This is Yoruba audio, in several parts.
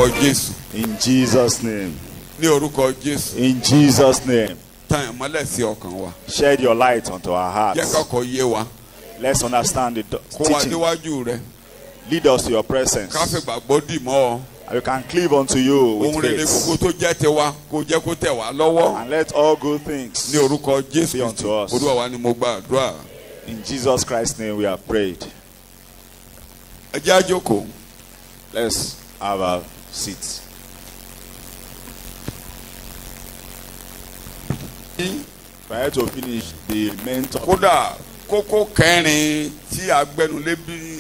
orúkọ Jésù. In Jesus' name. Ní orúkọ Jésù. In Jesus' name. Tàn ìmọ́lẹ̀ sí ọkàn wa. Shed your light onto our Jẹ́ hearts. kọ́kọ́ yé wa. Let's understand the Kó wa teaching. níwájú rẹ̀. Lead us to your presence. Ká fi gbàgbọ́ dì mọ́ ọ. And we can cleave unto you with Ohun rere faith. gbogbo tó jẹ́ tiwa kó jẹ́ kó tẹ̀ wá lọ́wọ́. And let all good things Ní orúkọ Jésù be unto us. Olúwa wa ni mo gbàdúrà. In Jesus Christ's name we have prayed. Ẹ jẹ́ á jókòó. Let's have a seat. We are to finish the main topic. Kódà kókó kẹrin tí a gbẹnulé bí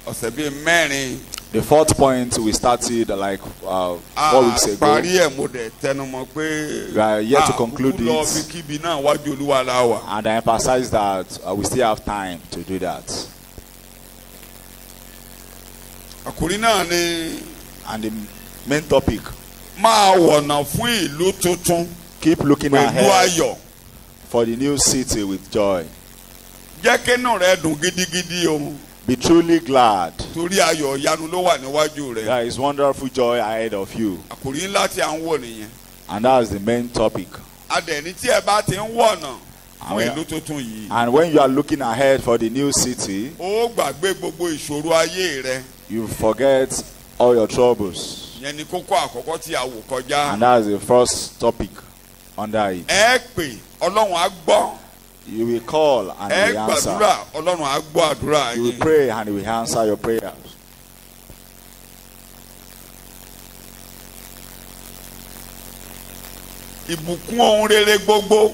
ọ̀sẹ̀ bíi mẹ́rin. The fourth point we started like 4 weeks ago. Parí ẹ̀ mo dẹ̀ tẹnumọ́ pé We are yet to conclude kúkú lọ it. bí kíbi náà wájú Olúwa la wà. And I emphasize that we still have time to do that. Àkòrí náà ni And the main topic, máa wọ̀nà fún ìlú tuntun keep looking pẹ̀lú ahead ayọ̀. for the new city with joy. Jẹ́ kínú rẹ dùn gidigidi o. Be truly glad. Torí ayọ̀ ìyanu ló wà níwájú rẹ. There is wonderful joy ahead of you. Àkòrí ńlá tí à ń wò nìyẹn. And that's the main topic. Adẹ̀ni tí ẹ bá ti ń wọ̀nà fún Amen. ìlú tuntun yìí. And when you are looking ahead for the new city, Ó gbàgbé gbogbo ìṣòro ayé rẹ. you forget all your troubles. Ìyẹn ni kókó àkọ́kọ́ tí a wò kọjá. And that's the first topic under it. Ẹ pè Ọlọ́run á gbọ́. You will call and he Ẹ will answer. gbàdúrà Ọlọ́run á gbọ́ àdúrà You will yín. pray and he will answer your prayers. Ìbùkún ohun rere gbogbo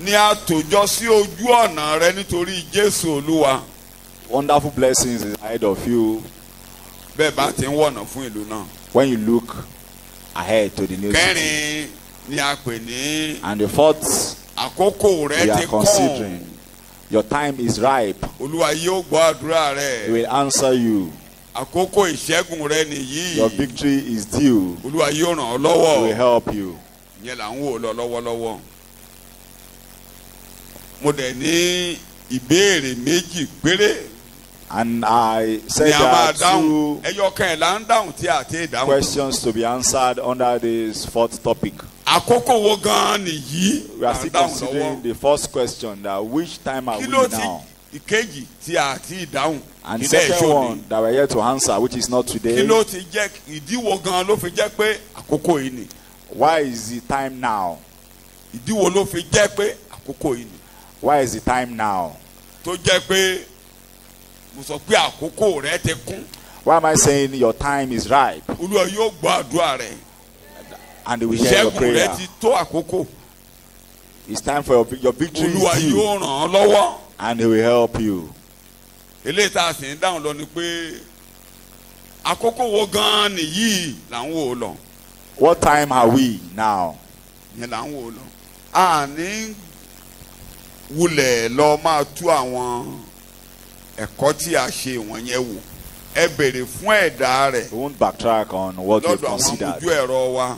ni a tòjọ sí ojú ọ̀nà rẹ nítorí Jésù Olúwa. Wonderful blessings is ahead of you Bẹ́ẹ̀ bá ti ń wọ̀nà fún ìlú náà. when you look ahead to the new city. Kẹrin ni a pè ní And the fourth àkókò rẹ we are ti kàn. considering, your time is ripe. Olúwa yóò gbọ́ àdúrà He rẹ. will answer you. Àkókò ìṣẹ́gun rẹ nìyí. Your victory is due. Olúwa yóò ràn ọ́ He will lọ́wọ́. help you. Ìyẹn là ń wò lọ lọ́wọ́lọ́wọ́. Mo dẹ̀ ní ìbéèrè méjì péré And I ni said a there máa are dáhùn. two Ẹyọkan ẹ̀ là ń dáhùn tí a ti dáhùn. questions to be answered under this fourth topic. Àkókò wo gan-an nìyí? We are Là ń still dáhùn considering lọ́wọ́. the first question, that which time are Kí we ló ti now? ìkejì tí a ti dáhùn? And Kí the lẹ̀ second ṣòní? one that we're here to answer, which is not Kí today, ló ti jẹ́ ìdíwọ́ gan-an ló fi jẹ́ pé àkókò yìí ni? why is the time now? Ìdíwọ́ ló fi jẹ́ pé àkókò yìí ni? Why is the time now? Tó jẹ́ pé mo sọ pé àkókò rẹ ti kún. Why am I saying your time is ripe Olúwa yóò gbọ́ àdúrà rẹ. and he will hear your Ìṣẹ́gun rẹ prayer? ti tó àkókò. It's time for your victory Olúwa is due, yóò ràn ọ́ lọ́wọ́. and he will help you. Eléyìí tá a sì ń dáhùn lọ ni pé àkókò wo gan-an nìyí là ń wò ó lọ. What time are we now? Yẹn là ń wò ó lọ. Àní wulẹ̀ lọ máa tú àwọn ẹ̀kọ́ tí a ṣe wọ̀nyẹn wò. Ẹ béèrè fún ẹ̀dá rẹ̀ We won't backtrack on what we've lọ́dọ̀ àwọn considered. ojú ẹ̀rọ wa.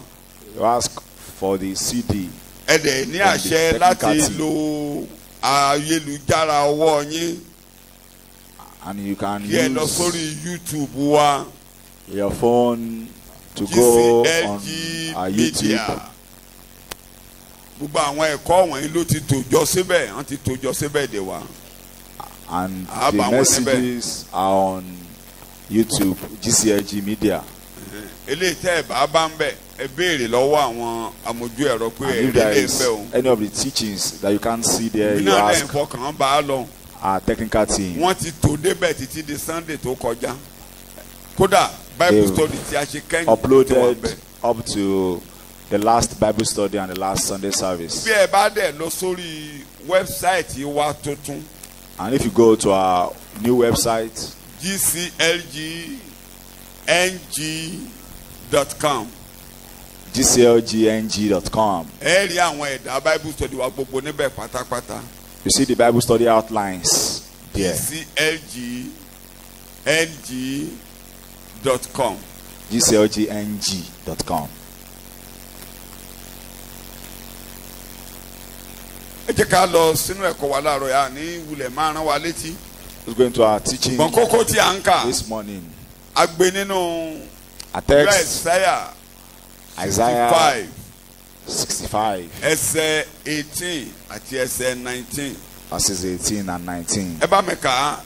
You ask for the CD. Ẹ dẹ̀ ní àṣẹ láti lo ayélujára ọwọ́ yín And you can kí ẹ lọ use sórí YouTube wa your phone to go on GCLG our Media. YouTube. Gbogbo àwọn ẹ̀kọ́ wọ̀nyí ló ti tòjọ́ síbẹ̀, wọ́n ti tòjọ́ síbẹ̀ dè wá. And Ah, the but messages are on YouTube, GCLG Media. Eléyìí tẹ́ ẹ̀ bá ń bẹ̀ ẹ béèrè lọ́wọ́ àwọn amójú ẹ̀rọ pé And ẹ̀ if there lè is fẹ́ o. any of the teachings that you can't see there, Bí you náà lẹ́yìn ask fọkàn bá a lọ. our technical team. Wọ́n ti tò débẹ̀ títí di Sunday tó kọjá. Kódà Bible They study tí a ṣe kẹ́yìn tó wà Uploaded bẹ̀. up to the last Bible study and the last Sunday service. Bí ẹ bá dẹ̀ lọ sórí wẹ́bsáìtì wa tuntun And if you go to our new website, GCLGNG.com gclgng.com, ẹ rí àwọn ẹ̀dá Bible study wa gbogbo níbẹ̀ pátápátá. you see the Bible study outlines there. GCLGNG.com gclgng.com. ẹ jẹ́ ká lọ sínú ẹ̀kọ́ wa láàárọ̀ yá ní wulẹ̀ máa rán wa létí. Let's go into our teaching Ṣùgbọ́n kókó tí a ń kà this morning. a gbé nínú A text, Isaiah Isaiah 5 65, ẹsẹ̀ 18 àti ẹsẹ̀ 19. verses 18 and 19. Ẹ bá mi kà á.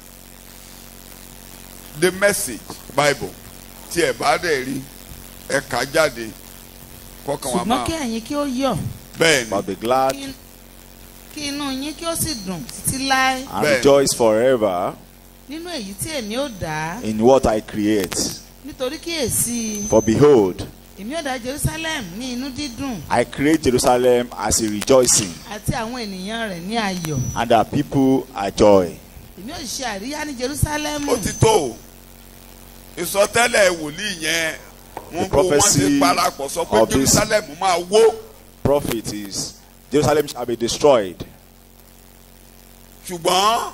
The Message Bible tí ẹ bá dẹ̀ rí ẹ kà jáde kọ́kàn wá ṣùgbọ́n máa. kí ẹ̀yin kí ó yọ̀ Bẹ́ẹ̀ ni But be glad kí inú yín kí ó sì dùn títí láé and Bẹ́ẹ̀. rejoice forever nínú èyí tí èmi ó dá in what I create. nítorí kíyèsí For behold, èmi ó dá Jerusalem ní inú dídùn I create Jerusalem as a rejoicing, àti àwọn ènìyàn rẹ̀ ní ayọ̀ and the people are joy. èmi ó ṣe àríyá ní Jerusalem ó ti tó ìsọtẹ́lẹ̀ wòlíì yẹn wọ́n kó wọ́n ti prophecy parapọ̀ sọ pé of this- Jerusalem máa wó. Prophet is Jerusalem shall be destroyed. Ṣùgbọ́n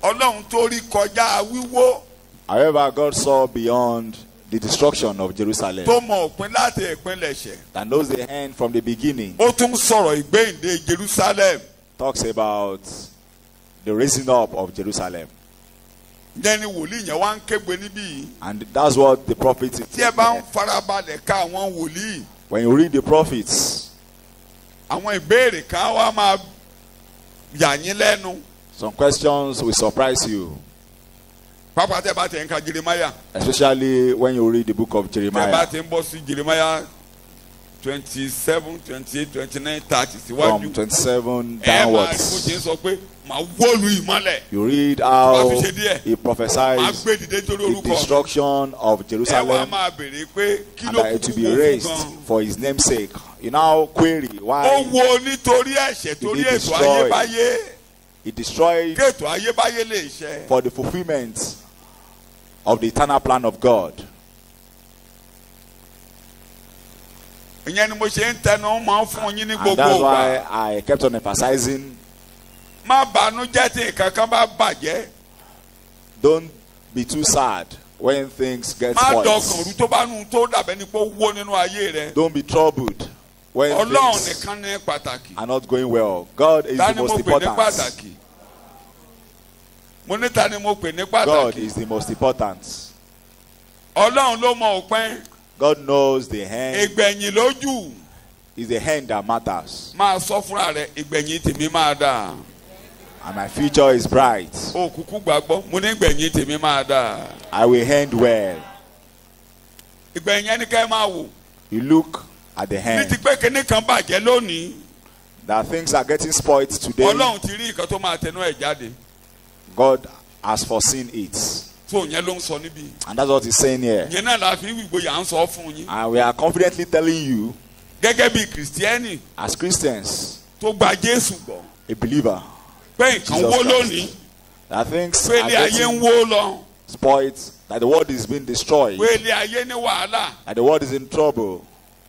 Ọlọ́run tó rí kọjá wíwó However, God saw beyond the destruction of Jerusalem tó mọ òpin láti ìpilẹ̀ṣẹ̀. and knows the end from the beginning. Ó tún sọ̀rọ̀ ìgbéǹde Jerusalem. Talks about the raising up of Jerusalem. Dẹ́ni wòlíì yẹn wá ń kégbe níbí yìí. And that's what the prophet is Tí ẹ bá ń saying. farabalẹ̀ ká àwọn wòlíì, When you read the prophets, àwọn ìbéèrè kan wá máa yà yín lẹ́nu. some questions will surprise you, Pápá tẹ́ bá tẹ̀ ń ka Jeremiah. especially when you read the book of Tẹ́ bá Jeremiah tẹ̀ ń bọ́ sí Jeremiah 27, 28, 29, 30 from síwájú. 27 Ẹ máa rí bó ṣe ń downwards. sọ pé màá wólu ìmọ́lẹ̀. You read how he Màá prophesies gbé dìde torí the orúkọ mi. destruction of Ẹ wá Jerusalem máa béèrè pé kí and ló that it kúkú will be wó fún raised gan. for his name's sake. You now query Ó why wo nítorí ẹ̀ṣẹ̀ torí He ètò destroyed. ayébáyé. he destroyed Kí ètò ayébáyé lè ṣẹ. for the fulfillment of the eternal plan of God. Ìyẹn ni mo ṣe ń tẹnu máa ń fún yín ní And gbogbo that's why ìgbà. I kept on emphasizing, Má bànújẹ́ tí nǹkan kan bá bàjẹ́. don't be too sad when things get Má dọkàn rú spoiled. tó bá nu tó dàbẹ́ ni pé ó wó nínú ayé rẹ. Don't be troubled when Ọlọ́run things nìkan ní pàtàkì. are not going well. God is Ta the ni mo most pè ní important. pàtàkì? Mo ní ta ni mo pè ní God pàtàkì? is the most important. Ọlọ́run ló mọ òpin. God knows the end. Ìgbẹ̀yìn lójú. Is the end that matters. Máa sọ fúnra rẹ̀ ìgbẹ̀yìn tèmi máa dà. And my future is bright. O kúkú gbàgbọ́ mo ní ìgbẹ̀yìn tèmi máa dà. I will end well. Ìgbẹ̀yìn ẹni ká ẹ máa wò. You look at the Ní ti end. pé kíní kan bàjẹ́ lónìí. That things are getting spoiled today. Ọlọ́run ti rí nǹkan tó máa tẹnu ẹ̀ jáde. God has foreseen it. Tó yẹn ló ń sọ níbí. And that's what he's saying here. Ìyẹn náà la fi ìgboyà ń sọ fún yín. And we are confidently telling you, Gẹ́gẹ́ bí Kìrìsìtẹ́nì as Christians, tó gba Jésù gbọ́. a believer, Pé nǹkan Jesus wó Christ. lónìí. that things Pé are ilé ayé ń getting wó lọ. spoiled, that the world is being destroyed, Pé ilé ayé ní wàhálà. that the world is in trouble.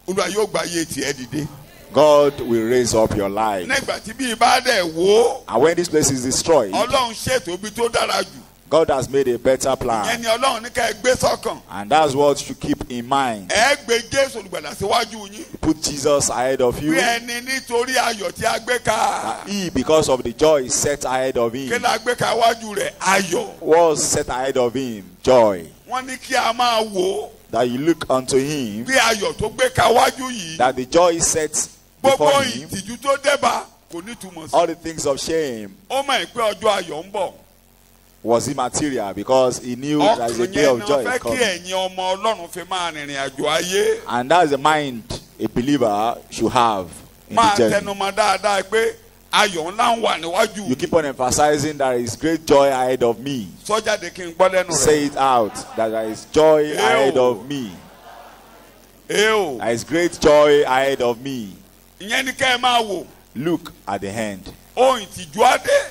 Olúwa yóò gba ayé tiẹ̀ dìde. God will raise up your life. Nígbà tí bí ibà dẹ̀ wó. And when this place is destroyed, Ọlọ́run ṣètò ibi tó dára jù. God has made a better Ìyẹn plan. ni Ọlọ́run ní ká ẹ gbé sọ́kàn. And that's what you keep in mind. Ẹ gbé Jésù olùgbàlà síwájú yín. You put Jesus ahead of you. Bí ẹni nítorí ayọ̀ tí a gbé ká. He, because of the joy is set ahead of Kí him, la gbé ká wájú rẹ̀? Ayọ̀. was set ahead of him, joy. Wọ́n ní kí a máa wò ó. That you look unto him, Bí ayọ̀ tó gbé ká wájú yìí. that the joy is set Gbogbo before him, ìtìjú tó débà kò ní túmọ̀ sí. all the things of shame Ó mọ̀ pé ọjọ́ ayọ̀ ń bọ̀. was immaterial because he knew there is a Ọkàn day yẹn of náà joy fẹ́ kí coming. ẹ̀yin ọmọ Ọlọ́run fi máa rìnrìn àjò ayé. And that's the mind a believer should have in Máa the journey. tẹnumọ́ dáadáa pé ayọ̀ ńlá ń wà níwájú. You keep on emphasizing that there is great joy ahead of me. Sọ́jáde kí n gbọ́ lẹ́nu rẹ̀. Say it out, that there is joy ahead of me. Ẹ o. There is great joy ahead of me. Ìyẹn ni ká ẹ máa wò. Look at the hand. Ohun ìtìjú á dé.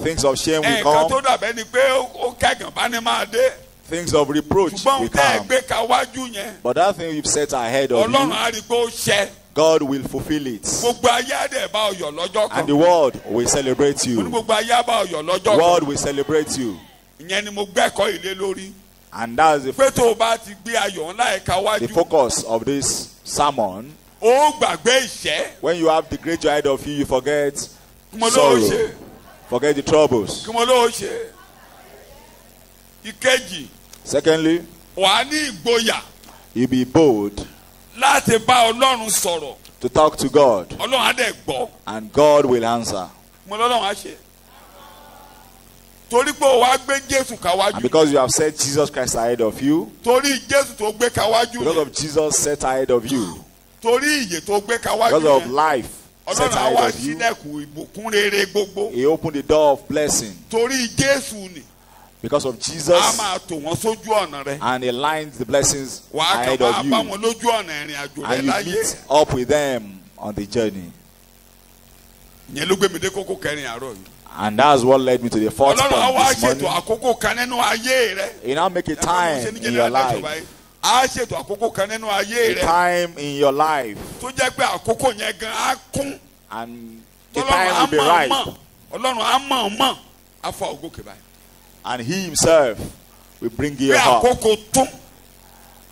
Things of shame will Nǹkan tó come. dàbẹ́ ni pé ó kẹ́gàn bá ní máa dé. Things of reproach Ṣùgbọ́n will ohun tẹ́ ẹ come. gbé ká wájú yẹn. But that thing you've set ahead of Ọlọ́run you, á rí i pé ó ṣẹ. God will fulfill it. Gbogbo ayé á dẹ̀ bá ọyọ̀ lọ́jọ́ kan. And the world will celebrate Mo ní you. gbogbo ayé á bá ọyọ̀ lọ́jọ́ The kan. world will celebrate you. Ìyẹn ni mo gbẹ́kọ̀ọ́ ilé lórí. And that's Pé tó o bá ti gbé ayọ̀ ńlá ẹ̀ka the wájú. focus of this sermon. Ó gbàgbé ìṣẹ́. When you have the great joy ahead of you, you forget Kí mo ló sorrow, ṣe? forget the troubles. Kí mo ló ṣe? Ìkejì, Secondly, wà á ní ìgboyà. You be bold láti bá Ọlọ́run sọ̀rọ̀. to talk to God, Ọlọ́run á dẹ̀ gbọ́. and God will answer. Mo lọ́lọ́run á ṣe. Torí pé o wá gbé Jésù And káwájú. because you have set Jesus Christ ahead of you, Torí Jésù tó gbé káwájú because yẹn. of Jesus set ahead of you, Torí ìyè tó gbé káwájú because of yẹn. life set Ọlọ́run á ahead wá of you, sílẹ̀kùn ìbùkún rere gbogbo. He opened the door of blessing. Torí Jésù ni. Because of A Jesus, máa tò wọ́n sójú ọ̀nà rẹ. and He lines the blessings Wàá kàn ahead máa of bá you, wọn lójú ọ̀nà ìrìn àjò rẹ and you láyé. meet up with them on the journey. Ìyẹn ló gbé mi dé kókó kẹrin àárọ̀ yìí. And that's what led me to the fourth Ọlọ́run á wá point this ṣètò morning. àkókò kan nínú ayé rẹ. He now make a time in your life, Á ṣètò àkókò kan nínú ayé a rẹ. time in your life, Tó jẹ́ pé àkókò yẹn gan á kún. and the Ọlọ́run time á will be mọ̀ right, mọ̀. Ọlọ́run á mọ̀ mọ̀. Á fọ ògókè báyìí. and He Himself will bring you Pé up àkókò tún.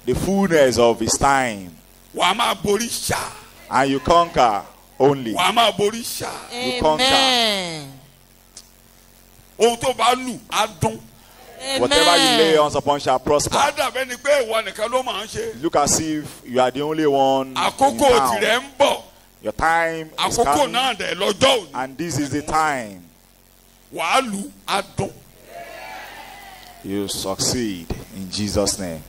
the fullness of His time, Wàá máa borí ṣá. and you conquer only. Wàá máa borí ṣá. You conquer. Amen. Ohun tó bá lù á dún. Whatever you lay hands upon shall prosper. Á dàbẹ́ ni pé ìwọ nìkan ló máa ń ṣe. Look as if you are the only one in Àkókò town. tìrẹ ń bọ̀. Your time is Àkókò coming, náà dẹ̀ lọ́jọ́ òní. and this is the time Wàá lù á dún. you succeed in Jesus' name.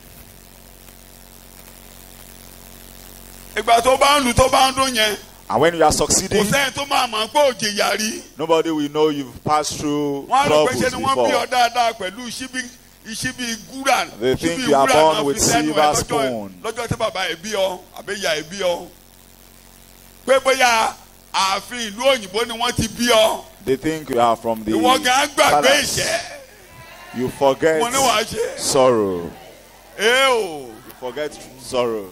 Ìgbà tó bá ń lù tó bá ń dún yẹn. And when you are Kò succeeding, sẹ́yìn tó máa mọ̀ pé òjì yàrí. nobody will know you've passed through Wọ́n á rò pé troubles ṣe ni wọ́n bí ọ before. dáadáa pẹ̀lú ìṣíbí gúrà. They think Ìṣíbí you are wúrà born náà with fi sẹ́nu ẹ̀ silver spoon. lọ́jọ́ tí bàbá ẹ̀ bí ọ àbí ìyá ẹ̀ bí ọ. Pé bóyá ààfin ìlú òyìnbó ni wọ́n ti bí ọ. They think you are from the Ìwọ gan gbàgbé palace. ìṣẹ́. You forget Mo ní wàá ṣe. sorrow. You Forget sorrow.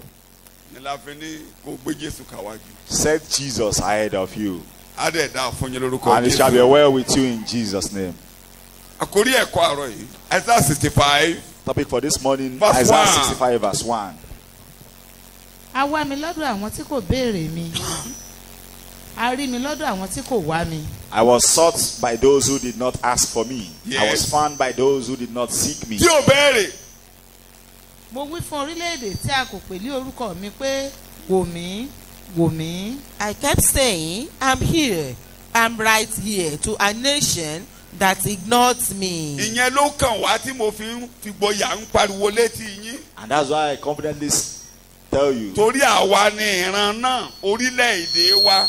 Ní la fi ní kó gbé Jésù káwájú. Set Jesus ahead of you, Á dẹ̀ dá fún yín lórúkọ and it shall be Jésù. well with you in Jesus' name. Àkórí ẹ̀kọ́ àárọ̀ yìí. Isaiah 65 Topic for this morning, Verse Isaiah 1. 65 verse 1. A wá mi lọ́dọ̀ àwọn tí kò béèrè mi. A rí mi lọ́dọ̀ àwọn tí kò wá mi. I was sought by those who did not ask for me. I was Yes. found by those who did not seek me. tí ò béèrè. Mo wí fún orílẹ̀-èdè tí a kò pè ní orúkọ mi pé wò mí, wò mí. I kept saying, I'm here. I'm right here to a nation that ignored me. Ìyẹn ló kàn wá tí mo fi ń fi gboyà ń pariwo létí yín. And that's why I confidently tell you, Torí àwa ni ìran náà, orílẹ̀-èdè wa,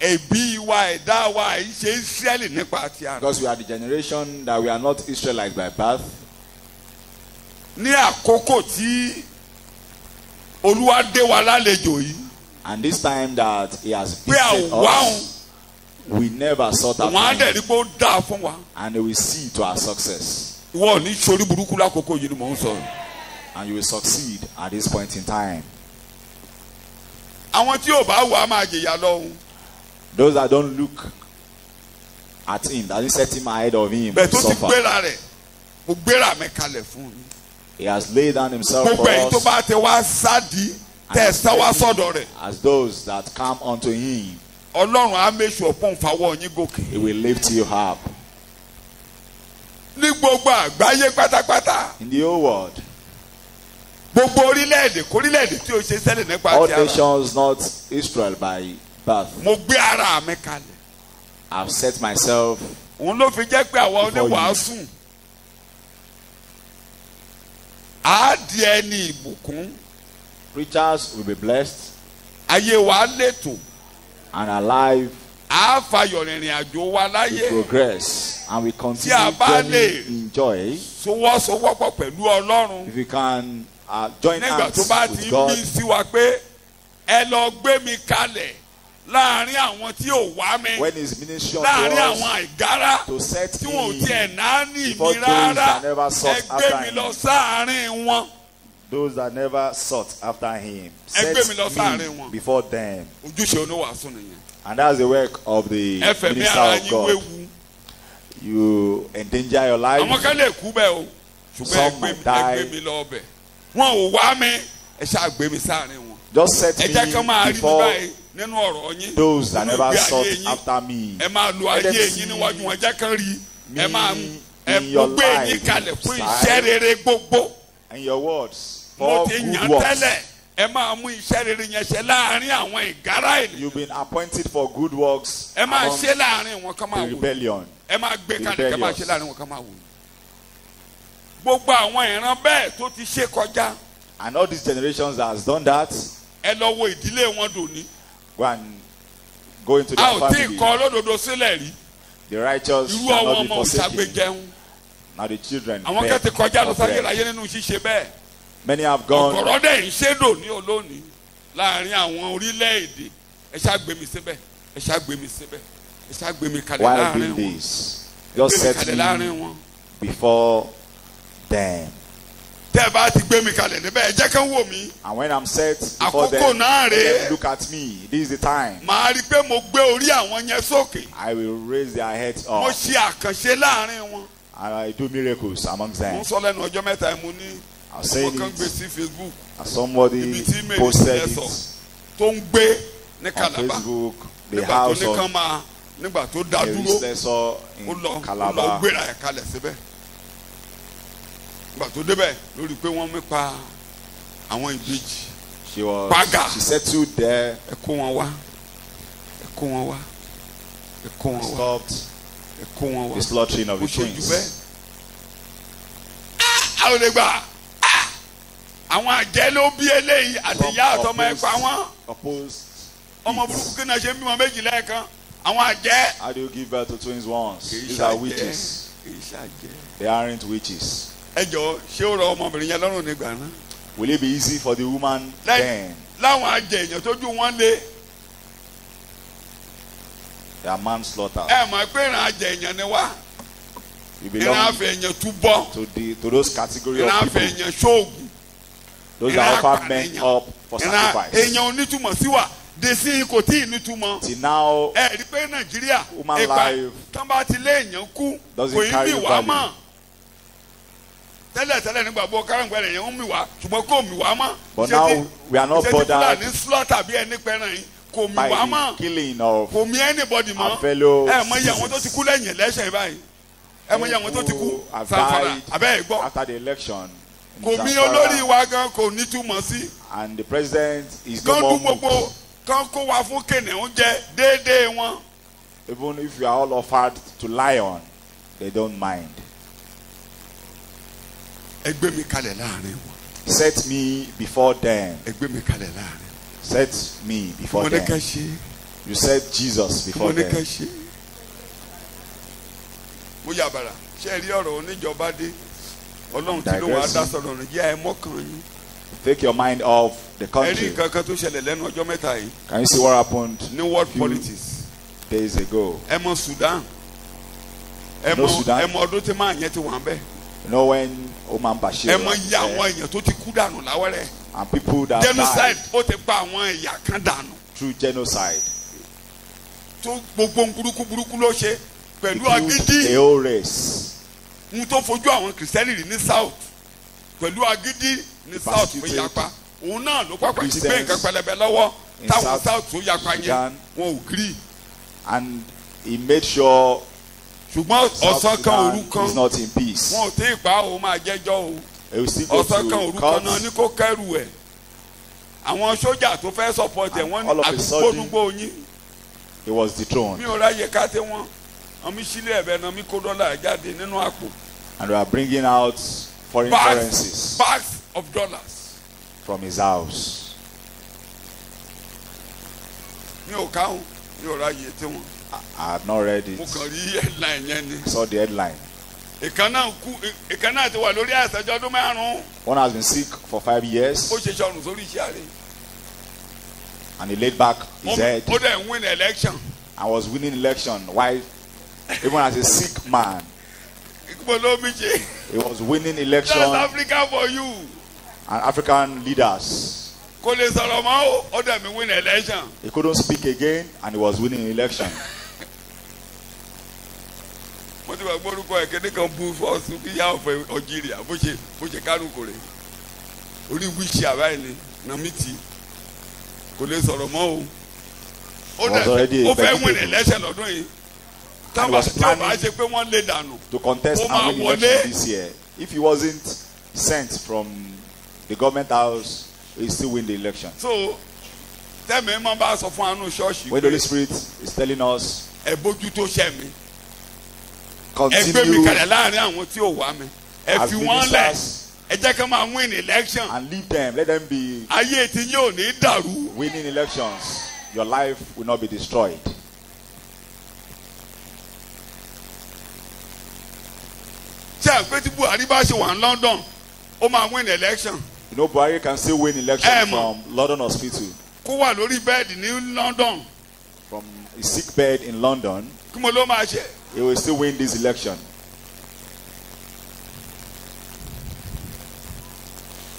ẹ̀bí wa, ẹ̀dá wa, ìṣe Ísírẹ́lì nípa ti àná. because we are the generation that we are not Israelites by birth. Ní àkókò tí Olúwa dé wa lálejò yìí, And this time that He has pé visited àwa òun, us, we never sought òun á after dẹ̀ Him, rí pé ó dáa fún wa. and He will see to our success. Ìwọ ò ní sórí burúkú lákòókò yìí ni mò ń sọ. And you will succeed at this point in time. Àwọn tí ò bá wà á máa jìyà lọ́hùn. Those that don't look at Him, that didn't set Him ahead of Him, Bẹ́ẹ̀ tó ti suffer. gbéra rẹ̀, mo gbéra mi kalẹ̀ fún mi. He has laid down Himself Gbogbo for ẹ̀yin tó us bá ti wá sádi tẹ̀ sáwá sọ́dọ̀ rẹ̀. as those that come unto Him. Ọlọ́run á méṣù ọ̀pọ̀ nfàwọ́ yín gòkè. He will lift you up. Ní gbogbo àgbáyé pátápátá, In the whole world, gbogbo orílẹ̀-èdè kórílẹ̀-èdè tí o ṣe sẹ́lẹ̀ nípa all ti ara. nations, not Israel by birth, Mo gbé ara mi kalẹ̀. I've set myself. Òun ló fi jẹ́ pé àwa Before you. oníwàásù á di ẹni ìbùkún. Preachers will be blessed Ayé wa létò. and alive Á fayọ̀ rìnrìn àjò wa to láyé. progress, and we continue Tí a bá journey lè- in joy. Sowọ́sowọ́pọ̀ pẹ̀lú Ọlọ́run. If we can join Nígbà tó hands bá ti with ń God, bí sí wa pé ẹ lọ gbé mi kalẹ̀ láàrin àwọn tí ò wá mi. when His ministry Láàrin unto us àwọn àìgárá to set tí wọn ò me, tiẹ̀ náání mi before those rárá. that never sought Ẹ gbé after mi him. lọ sáàrin wọn. those that never sought after Him, Ẹ gbé mi lọ set sáàrin me wọn. before them. Ojúṣe oníwàásù nìyẹn. And that's the work of the Ẹ fẹ̀mí minister ara of yín God. wéwu. You endanger your life. Àwọn kan lè kú bẹ́ẹ̀ o. Ṣùgbọ́n Some might ẹ die. gbé mi lọ ọbẹ̀. Wọn ò wá mi. Ẹ ṣáà gbé mi sáàrin wọn. Just set Ẹ jẹ́ kán me máa rí mi before báyìí nínú ọ̀rọ̀ yín. those that Nínú never ìgbé ayé sought yín. after me. Ẹ máa lo Let them ayé see yín níwájú wọn. Ẹ jẹ́ kán rí. Ẹ me máa in mo your gbé yín life, kalẹ̀ fún sir. iṣẹ́ rere gbogbo. And your words mo for ti good yàn works. tẹ́lẹ̀ ẹ máa mú iṣẹ́ rere yẹn ṣe láàrin àwọn ìgárá ènìyàn. You've been appointed for good works ẹ máa among ṣe láàrin wọn kan máa the wò. rebellion. ẹ máa gbé kalẹ̀ kẹ́ máa ṣe Rebellious. láàrin wọn kan máa wò. gbogbo àwọn ìran bẹ́ẹ̀ tó ti ṣe kọjá And all these generations that has done that, ẹ lọ wo ìdílé wọn dòní. go and go into a their ò tí ì family. kọ olódodo sílẹ̀ rí. The righteous irú shall àwọn not be ọmọ òṣàgbé forsaken. jẹun. Now the children àwọn beg kan ti kọjá lọ for sáyé bread. láyé nínú ṣíṣe bẹ́ẹ̀. Many have gone. ọ̀gọ̀rọ̀ dẹ̀ ń ṣèdò ní olónìí láàrin àwọn orílẹ̀-èdè. ẹ ṣáà gbé mi síbẹ̀ ẹ ṣáà gbé mi síbẹ̀ ẹ ṣáà gbé mi kalẹ̀ While láàrin doing wọn. this, gbé just mi set kalẹ̀ láàrin me wọn. before them. tẹ́ ẹ bá ti gbé mi kalẹ̀ níbẹ̀ ẹ jẹ́ kán wò mí. And when I'm set before àkókò them, náà let them rèé. look at me. This is the time. màá rí i pé mo gbé orí àwọn yẹn sókè. I will raise their heads mo up ṣe àkànṣe láàrin wọn. and I do miracles amongst mo them. ń sọ lẹ́nu ọjọ́ mẹ́ta yìí mo ní I'm saying mo kàn gbé it sí Facebook as somebody ibi tí email posted yẹn sọ it tó ń gbé ní on Calabar Facebook. The nígbà tó house ní kán of máa nígbà tó dá Mary dúró Slessor ó in lọ Calabar. gbéra ẹ̀ kalẹ̀ síbẹ̀ nígbà tó débẹ̀ lórí pé wọ́n mí pa àwọn ìbejì Paga. She settled there, ẹ kó wọn wá ẹ kó wọn wá ẹ kó wọn wá stopped ẹ kó wọn wá the slaughtering of ó the ṣojú twins. bẹ́ẹ̀ a ò lè gbà àwọn àjẹ́ ló bí eléyìí àti ìyá àtọmọ ẹ pa wọ́n Opposed. ọmọ it. burúkú kí náà ṣe ń bímọ méjì lẹ́ẹ̀kan àwọn àjẹ́. How do you give birth to twins once? kì í These are ṣàjẹ́ witches. kì í ṣàjẹ́. They aren't witches. ẹ jọ ṣé ó rọ ọmọbìnrin yẹn lọ́rùn nígbà náà. Will it be easy for the woman then? láwọn àjẹ́ èèyàn tójú wọn lé They are manslaughter. ẹ mọ̀ pé ìran àjẹ́ èèyàn ni wá You ìran belong àfẹ́ èèyàn túbọ̀ to those category ìran of àfẹ́ people. èèyàn ṣóògùn Those ìran that offer apànìyàn, men up for ìran sacrifice. èèyàn onítùmọ̀ sí wa dèsí kò tí ì nítumọ̀. Till now, ẹ rí i pé Nàìjíríà Human ipa life tán bá ti lé èèyàn kú doesn't kò í carry mì wá value. mọ́ tẹ́lẹ̀ nígbà bọ́ káràǹgbà rẹ̀ yẹn ń mì wá ṣùgbọ́n kò mì wá mọ́. But Ṣé now tí- we are not ṣé tí bothered Fúlàní slaughter bí ẹni pẹ́ràn yìí kò mì by wá the mọ́ killing of kò mì anybody our mọ́ fellow ẹ mọ iye àwọn tó ti citizens kú lẹ́yìn ẹlẹ́ṣẹ̀ báyìí ẹ mọ iye àwọn tó ti kú who have Zamfara died abẹ́ ẹ̀ gbọ́ after the election. in kò mì Zamfara. olórí wa gan kò ní túmọ̀ sí And the president is no kán more dún gbogbo moved. kán kó wa fún kìnìún jẹ déédéé wọn. Even if you are all offered to lion, they don't mind. ẹ gbé mi kalẹ̀ láàrin wọn Set me before them. ẹ gbé mi kalẹ̀ láàrin Set me wọn. before mo ní ká them. ṣe You set Jesus mo before ní ká them. ṣe. mo yà bàrà ṣe é rí ọ̀rọ̀ oníjọba dé ọlọ́run tí ló wà á dá sọ̀rọ̀ nàìjíríà ẹ mọ́kàn yín. Take your mind off the ẹ rí country. nǹkan kan tó ṣẹlẹ̀ lẹ́nu ọjọ́ mẹ́ta yìí Can you see what happened ní world few politics days ago? ẹ mọ Sudan ẹ No Sudan. mọ ọdún tí máa yẹn ti wà ń bẹ̀ You know when Oman Bashir ẹ mọ was iye there, àwọn èèyàn tó ti kú dànù láwẹ́rẹ́ and people that genocide died ó ti pa àwọn ẹ̀yà kan dànù through genocide. tó gbogbo burúkú ló ṣe He pẹ̀lú killed agídí a whole race. n tó fojú àwọn kìrìsìtẹ́nì rí ní south pẹ̀lú agídí ní south fún persecuted yapa òun náà ló pàpà ti gbé Christians nǹkan pẹlẹbẹ lọ́wọ́ in táwọn South south tó yapa yẹn Sudan. wọn ò gírí And he made sure ṣùgbọ́n South ọ̀sán kan òru Sudan kan is not in peace. wọn ò tí ì pa òun máa jẹ́jọ́ o He will still go ọ̀sán kan òru to kan náà ní court. kó kẹ́rù ẹ̀ àwọn sójà tó fẹ́ support ẹ̀ And wọ́n all ní of a àdúgbò sudden, dúgbò yín He was dethroned. mi ò ráyè ká tẹ́ wọn ọmọ ìṣílẹ̀ ẹ̀bẹ̀ náà mi kó dọ́là jáde nínú àpò And we are bringing out foreign currencies bags of dollars from his house. mi ò káwọn mi ò ráyè tí wọn I have not read mo it. kàn rí headline yẹn ni I saw the headline. ìkan náà ti wà lórí àìsànjọ́ ọdún márùn-ún One has been sick for 5 years ó ṣe sọnù sórí iṣẹ́ rẹ̀ and he laid back his head ó dẹ̀ ń win election and was winning election while even as a sick man, ìgbò ló bí ṣe he was winning that's election Africa for you and African leaders. kò lè sọ̀rọ̀ mọ́ ó dẹ̀ mi win election He couldn't speak again and he was winning election. mo ti wà gbórúkọ ẹ̀ kéde kan bú fọ́ọ̀sù kí yá ọ̀fẹ́ Algeria bó ṣe kárùkù rẹ̀ orí wíṣì àbáyé ni nàmítì kò lè sọ̀rọ̀ mọ́ o Was already ó fẹ́ win vegetable. election lọ́dún yìí And was tí ó bá planning ṣe pé wọ́n lè dànù to contest Ó máa and win wọlé. election this year. If he wasn't sent from The government house will still win the election. so tẹ́mi máa bá sọ fún àánú ṣọ́ọ̀ṣì When the Holy Spirit is telling us, ẹ bójú tó ṣẹ́ mi ẹ gbé mi continue kalẹ̀ láàrin àwọn tí ò wá mi ẹ as fi wọ́n lẹ̀ ministers ẹ jẹ́ ká máa win election and leave them. Let them be ayé tí yóò ní dàrú. winning elections. Your life will not be destroyed. ṣé àpé tí Buhari bá ṣe wà ní London ó máa win election You know, Buhari can still win election Emma. from London Hospital, kó wà lórí bẹ́ẹ̀dì ní London from a sick bed in London. kí mo ló máa ṣe. He will still win this election.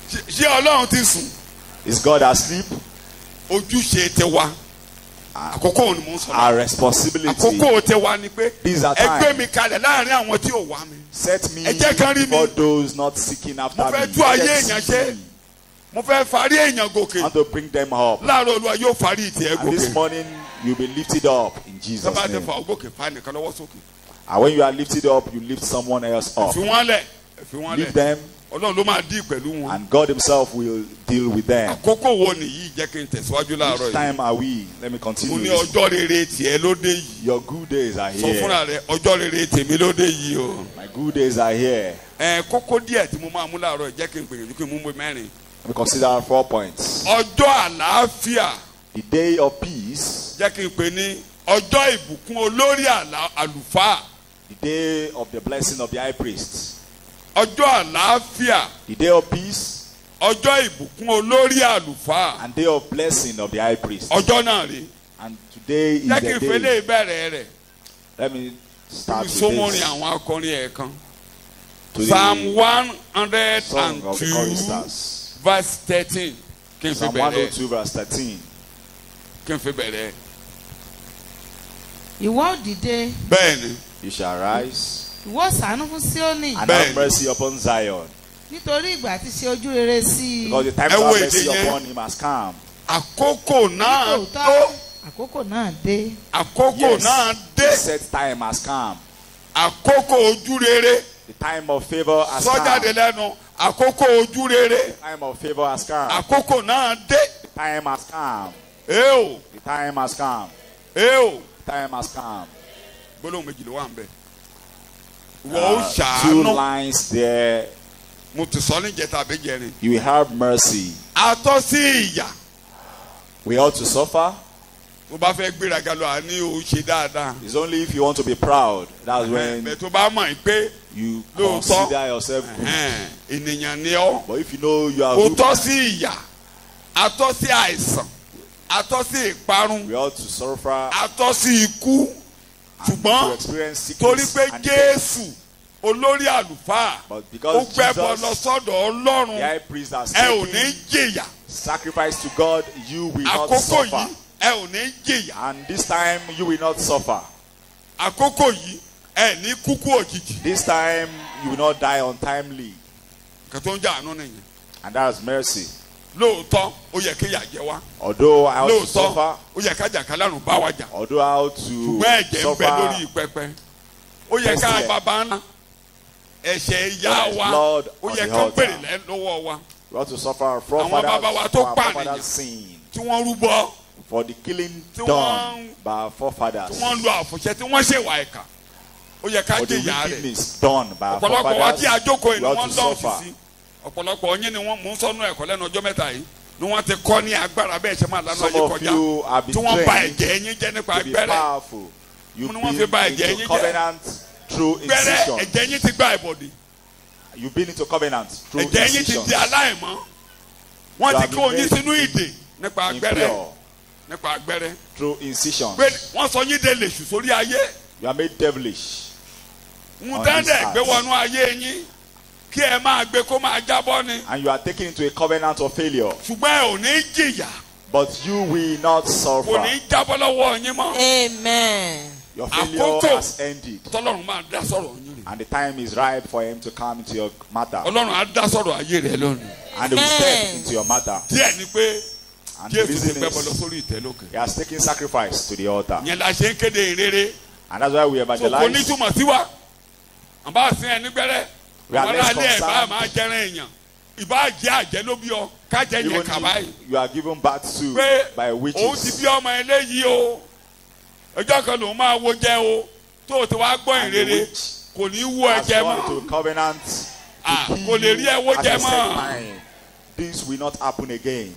ṣé Ọlọ́run ti sùn Is God asleep? ojúṣe tiwa àkókò òun ni mò ń sọ Our responsibility. àkókò tiwa ni pé These are ẹ gbé times. mi kalẹ̀ láàrin àwọn tí ò wá mi. Set me Ẹ jẹ́ kán rí mi. before those not seeking after Mo me. fẹ́ tú ayé Let èèyàn see ṣe. me. mo fẹ́ farí èèyàn gòkè And to bring them up. láàárọ̀ Olúwa yóò farí ìtì ẹ And this gòkè. morning you'll be lifted up in Jesus' sábà tẹ name. fà ó gòkè fa nìkan lọ́wọ́ sókè. And when you are lifted up, you lift someone else up. fi wọ́n lẹ̀ fi wọ́n Leave lẹ̀ them, Ọlọ́run ló máa dí pẹ̀lú wọn. and God Himself will deal with them. àkókò wo nìyí jẹ́ kí n tẹ̀síwájú láàárọ̀ Which yìí. time are we? Let me mo continue. ní this. ọjọ́ rere tiẹ̀ ló dé yìí. Your good days are sọ here. fúnra rẹ ọjọ́ rere tèmi ló dé yìí o. My good days are here. kókó díẹ̀ tí mo máa mú láàárọ̀ yìí jẹ́ kí n gbìyànjú kí n mú mẹ́rin. Let me consider 4 points. ọjọ́ àlàáfíà The day of peace, jẹ́ kí n pè ní ọjọ́ ìbùkún olórí àlùfáà. the day of the blessing of the high priest, ọjọ́ àlàáfíà the day of peace, ọjọ́ ìbùkún olórí àlùfáà. and day of blessing of the high priest. ọjọ́ náà rí. And today is jẹ́ kí n the fẹ́lẹ́ day. ìbẹ̀rẹ̀ rẹ̀. Let me start with sọmọrin this. àwọn akọrin ẹ̀ẹ̀kan. To Psalm the song of the 102 choristers. verse 13 kí n fi Psalm bẹ̀rẹ̀ 102 verse 13. kí n fi bẹ̀rẹ̀. ìwọ ó dìde bẹ́ẹ̀ ni You shall rise ìwọ ó ṣàánú fún Síónì and Bẹ́ẹ̀ni. have mercy upon Zion. nítorí ìgbà tí ṣe ojú rere sí i. Because the time Ẹ to wo have mercy èdè yẹn. upon him has come. àkókò náà Nítòótọ́, tó àkókò náà dé. àkókò Yes, náà the dé set time has come. àkókò ojú rere The time of favor has sọ́jáde come. lẹ́nu àkókò ojú rere The time of favor has come. àkókò náà dé. The time has come. Eo The time has come. eo The time has come. gbólóhùn méjì ló wà ń bẹ̀. wọ́n ó Two ṣàánú lines there. mo ti sọ ní ìjẹta àbẹ́jẹrin. You will have mercy. atọ́ sí ìyà We ought to suffer. mo bá fẹ́ gbéraga lọ àní o ṣe dáadáa. It's only if you want to be proud. That's when bẹ́ẹ̀ tó bá mọ̀ pé you Lóòótọ́. consider yourself good. ènìyàn ni ọ́. But if you know you are o good, tọ́ sí ìyà atọ́ sí àìsàn atọ́ sí ìparun we ought to suffer atọ́ sí ikú and to ṣùgbọ́n experience torí sickness pé and death. Jésù olórí àlùfáà But ó because gbẹ́bọ lọ Jesus, sọ́dọ̀ the Ọlọ́run high priest, has ẹ ò ní taken jìyà sacrifice to God, you will not àkókò suffer. yìí ẹ ò ní jìyà And this time you will not suffer. àkókò yìí ẹ ní kúkú òjijì This time you will not die untimely. kí tó ń jà àánú nìyẹn And that's mercy. lóòótọ́ ó yẹ kí ìyà jẹ wá Although I ought to lóòótọ́ suffer, ó yẹ ká jàkálàrùn bá wa jà although I ought to ṣùgbọ́n ẹ̀jẹ̀ ń bẹ lórí suffer, pẹpẹ ó yẹ ká First bàbá ńlá ẹ̀ṣẹ̀ ìyá There is wa blood ó on yẹ the ká altar. bèrè lọ́wọ́ wa we ought to suffer from Àwọn bàbá wa tó our pànìyàn. forefathers' sin, tí wọ́n rúbọ for the killing Tí done wọ́n- by our forefathers, tí wọ́n lu àfọ̀ṣẹ tí wọ́n ṣèwà ẹ̀ka ó yẹ ká for the jìyà rẹ̀ wickedness done by our ọ̀pọ̀lọpọ̀ wa tí a forefathers, jókòó yìí we ni ought wọ́n to lọ́ọ̀ suffer. sí ọ̀pọ̀lọpọ̀ yín ni wọ́n mú sọ́nù ẹ̀kọ́ lẹ́nu ọjọ́ mẹ́ta yìí ni wọ́n ti kọ́ ní agbára bẹ́ẹ̀ ṣe máa lánàá Some ayé of kọjá you have tí been wọ́n bà trained ẹ̀jẹ̀ yín jẹ́ nípa to be gbẹ́rẹ́ powerful. You've Mo ní wọ́n fi been bà ẹ̀jẹ̀ yín into jẹ́. covenant through gbẹ́rẹ́ incision. ẹ̀jẹ̀ yín ti gba ìbọ̀dì You've been into covenant through ẹ̀jẹ̀ yín ti incision. di aláìmọ́ wọ́n You ti have kó been yín made sínú ìdè nípa gbẹ́rẹ́ Impure nípa gbẹ́rẹ́ through incision. pé wọ́n sọ yín de lèṣù sórí ayé You are made devilish. ń On tẹ́lẹ̀ this gbé earth. wọnú ayé yín kí ẹ máa gbé kó máa jábọ́ ni And you are taken into a covenant of failure. ṣùgbọ́n ẹ ò ní jìyà But you will not kò suffer. ní jábọ́ lọ́wọ́ yín mọ́ Amen. Your failure Àkókò. has ended. tọ́lọ́run máa dá sọ̀rọ̀ yín rè And the time is ripe for him to come into your matter. ọlọ́run á dá sọ̀rọ̀ ayé rẹ̀ lónìí And he will step Amen. into your matter. díẹ̀ ni pé And the Jésù ti reason gbẹ́bọ lọ is sórí ìtẹ́ lókè he has taken sacrifice to the altar. yẹn la ṣe ń kéde ìrere And that's why we so kò ní evangelize. túmọ̀ sí wa àbá sin ẹni gbẹ́rẹ́ We are àwọn less aráalé ẹ̀ bá concerned. máa jẹ́rán èèyàn ìbá jẹ́ àjẹ́ ló bí ọ kájẹ́ yẹn Even kàbáyé. if you are given birth to pé by òun ti witches, bí ọmọ eléyìí o ọjọ́ kan lòun máa wo jẹ́ o tó o ti wá gbọ́ and the ìrere witch kò ní wú has ẹ̀jẹ̀ gone mọ́. into covenant to Kò lè rí ẹwọ́ at jẹ a set mọ́. time. This will not happen again.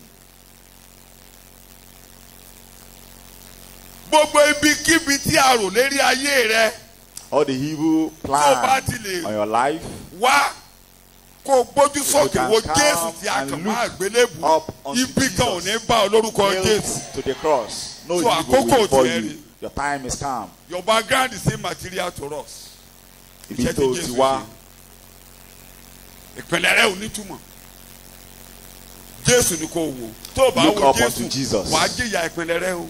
gbogbo ibikíbi tí a rò lérí ayé rẹ All the evil tó bá plans ti lè on your life wá kó o gbójú sókè can wo come Jésù tí a and kàn look máa gbélébù up unto ibi kan ò ní Jesus. bá ọ lórúkọ Jésù. nailed to the cross. No So evil àkókò will befall tiẹ̀ you. rí. Your time is come. Your background is immaterial to us. Ibi Iṣẹ́ tí tó ti Jésù wá. ṣe ìpínlẹ̀ rẹ̀ ò ní túmọ̀ Jésù ni kò wò tó o bá Look wo up unto Jésù Jesus. wàá jìyà ìpínlẹ̀ rẹ̀ o.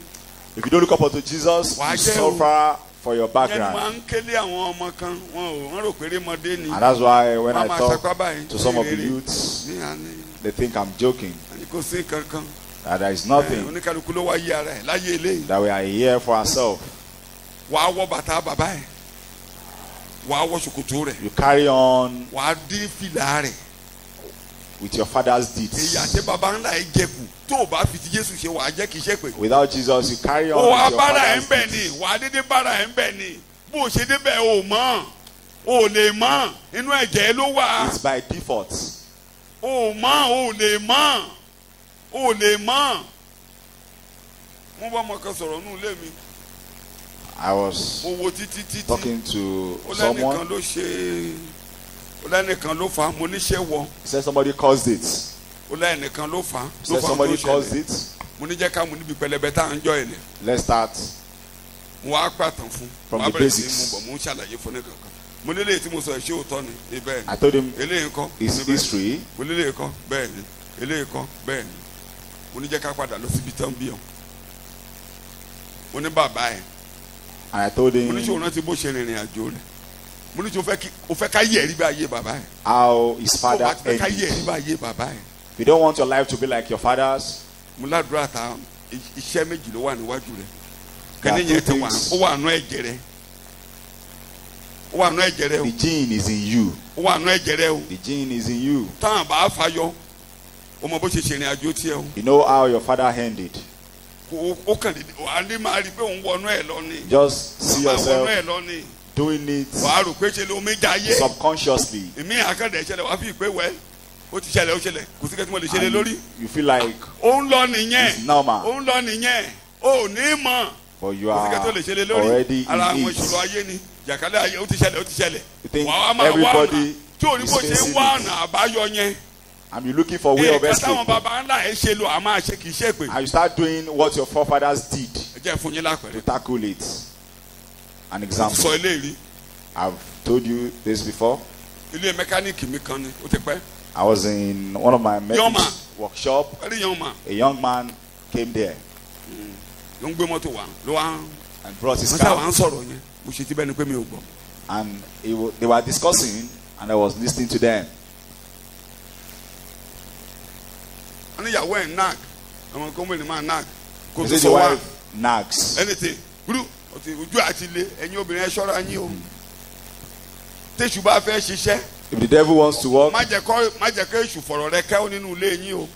If you don't look up unto Jesus, Wàá you jẹ́ o. suffer for your Yẹn ni background. máa ń kélé àwọn ọmọ kan wọ́n rò pé rémọdé ni. And that's why when Wọ́n I máa talk sapá báyìí to some of the rere. youths, Ní àná they think I'm joking. àní kò sí kankan. That there is nothing, Oníkálukú ló wá yí ara ẹ̀ láyé eléyìí. that we are here for ourselves. Wàá wọ bàtà bàbá ẹ̀ wàá wọ ṣòkòtò rẹ̀ You carry on wàá dé fìlà rẹ̀. with your father's Èyí deeds. àti bàbá ńlá ẹ̀ jẹ̀kù tó o bá fi ti Jésù ṣe wàá jẹ́ kì í ṣe pé. Without Jesus, you carry on Ó wá with your bára ẹ̀ ń father's bẹ̀ deeds. ni wàá dédé bára ẹ̀ ń bẹ̀ ni bó o ṣe débẹ̀ o mọ̀ o lè mọ̀ inú ẹ̀jẹ̀ ló wà It's by default. o mọ̀ o lè mọ̀ o lè mọ̀. Wọ́n bá ọmọ kan sọ̀rọ̀ nù ilé mi I was mo wo títí títí talking to ó lẹ́nìkan someone. ló ṣe ó lẹ́nìkan ló fà á mo níṣẹ́ wọ He said somebody caused it. ó lẹ́nìkan ló fà á He said somebody caused it. mo ní jẹ́ ká mo níbi pẹlẹbẹ tá à ń jọ ẹ̀ lẹ̀. Let's start. Mo wá pàtàn fún From mo wá the bẹ̀rẹ̀ sí í basics. mú bọ̀ mo ń ṣàlàyé fún ní kankan mo ní eléyìí tí mo sọ ẹ̀ ṣé òótọ́ ni bẹ́ẹ̀ I told him ni eléyìí kọ́ it's ní bẹ́ẹ̀ ni. history. mo ní eléyìí kọ́ bẹ́ẹ̀ ni eléyìí kọ́ bẹ́ẹ̀ ni mo ní jẹ́ ká padà lọ síbi tán bí ọ mo ní bàbá ẹ̀ And I told mo ní ṣé òun him rántí bó ṣe rìnrìn àjò rẹ̀ mo ní ṣé o fẹ́ ká yẹ̀ rí bá ayé bàbá ẹ̀ how his tó o bá father ti fẹ́ ká yẹ̀ rí ended. bá ayé bàbá ẹ̀ If you don't want your life to be like your father's, mo ládùúrà ta iṣẹ́ méjì ló wà níwájú rẹ̀ There are kẹ́ni yẹn two ti wà things. ó wà nú ẹ̀jẹ̀ rẹ̀ ó wà nú ẹ̀jẹ̀ rẹ̀ o the gene is in you. ó wà nú ẹ̀jẹ̀ rẹ̀ o The gene is in you. táwọn bá fayọ ó mọ bó ṣe ṣe ìrìn àjò tiẹ̀ o You know how your father ended. ó kàn lè wà ní máa rí i pé òun wọnú ẹ̀ lọ ni Just see máa wọnú yourself ẹ̀ lọ ni doing it wàá rò pé ṣe ló mi jayé subconsciously. èmi àkàndẹ̀ ṣẹlẹ̀ wàá fi ìpè wẹ́ ó ti ṣẹlẹ̀ ó ṣẹlẹ̀ kò sí kẹ́tí mo lè ṣe lé And lórí you feel like ó ń lọ nìyẹn it's normal, ó ń lọ nìyẹn ó ní mọ̀ but you kò sí are kẹ́tí ó lè ṣe lé lórí already ara in àwọn ìṣòro it. ayé ni jàkálẹ̀ ayé ó ti ṣẹlẹ̀ ó ti ṣẹlẹ̀ You think wàá wá máa wá ọ̀nà everybody tí ò ní is bó ṣe ń facing wá it. ọ̀nà àbáyọ yẹn And you're looking for a way of èèkà táwọn escape. baba ńlá ẹ̀ ṣe lò á máa ṣe kì í ṣe pé And you start doing what your forefathers did ẹ jẹ́ fún yín to lápẹ̀rẹ̀ tackle it. An sọ example. eléyìí I've told you this before. ilé mẹkáníìkì mi kan ni ó ti pẹ́ I was in one of my Young man. mechanics workshop. very young man A young man came there ló ń gbé mọ́tò wá ló wá and brought his wọ́n sábà car. ń sọ̀rọ̀ yẹn mo ṣe ti bẹ́ẹ̀ ni pé mi ò gbọ́ And they were discussing, and I was listening to them. wọ́n ní ìyàwó ẹ̀ nag ọmọ kan mẹ́rin máa nag kò He tó said the sọ wá wife nags. anything gbúdú ọtí ojú àti ilé ẹ̀yin obìnrin ẹ̀ ṣọ́ra yín o tẹ̀sù bá fẹ́ ṣiṣẹ́ If the devil wants to work, má jẹ́ kó èṣù fọ̀rọ̀ rẹ kẹ́ nínú ilé yín o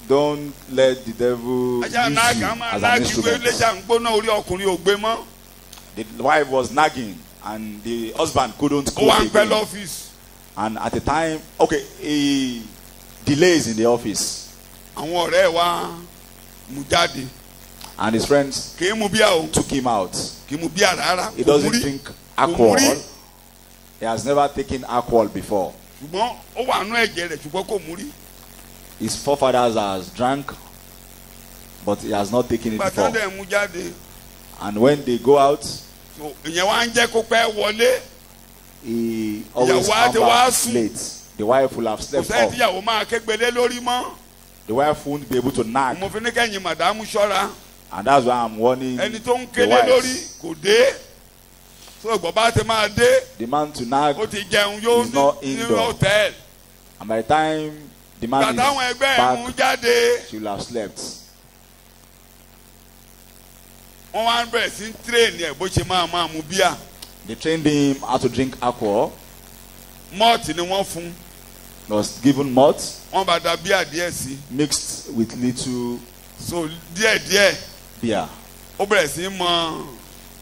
don't let the devil use ajá you nag á máa as an nag ìwé instrument. iléjà ń gbóná orí ọkùnrin ò gbé mọ́ The wife was nagging, and the husband couldn't ó wá ń cope pẹ́ again. lọ́fíìsì And at the time, okay, he delays in the office, àwọn ọ̀rẹ́ ẹ̀ wá mú jáde and his friends kì í mu bíà o took him out. kì í mu bíà rárá He kò mú doesn't rí drink Kò alcohol. mú rí. He has never taken alcohol before. ṣùgbọ́n ó wà nú ẹ̀jẹ̀ rẹ̀ ṣùgbọ́n kò mú rí His forefathers has drank, but he has not taken it gbàtà before. dẹ̀ mú jáde And when they go out, so ìyẹn wá ń jẹ́ kó pẹ́ wọlé he always Ìyàwó á comes ti wá back sùn. late. The wife will have kò slept sẹ́yìn off. tíyàwó máa kégbélé lórí mọ́ The wife won't be able to nag. mo fi ní kẹ́yìn màdámù ṣọ́ra And that's why I'm warning ẹni tó ń the kélé lórí wives. kò dé so ìgbọ́ bá ti máa dé The man to nag, ó ti jẹun yóò He's not ní indoor. hòtẹ́ẹ̀lì and by the time the man gbàtà àwọn is ẹgbẹ́ ẹ̀ mú back, jáde she will have slept. wọ́n wá ń bẹ̀rẹ̀ sí ń tírèènì ẹ̀ bó ṣe máa mu bíà They trained him how to drink alcohol. mọ́ọ̀tì ni wọ́n fún was given malt wọ́n bá da bíà díẹ̀ sí. mixed with little so díẹ̀díẹ̀ beer. ó bẹ̀rẹ̀ sí í mọ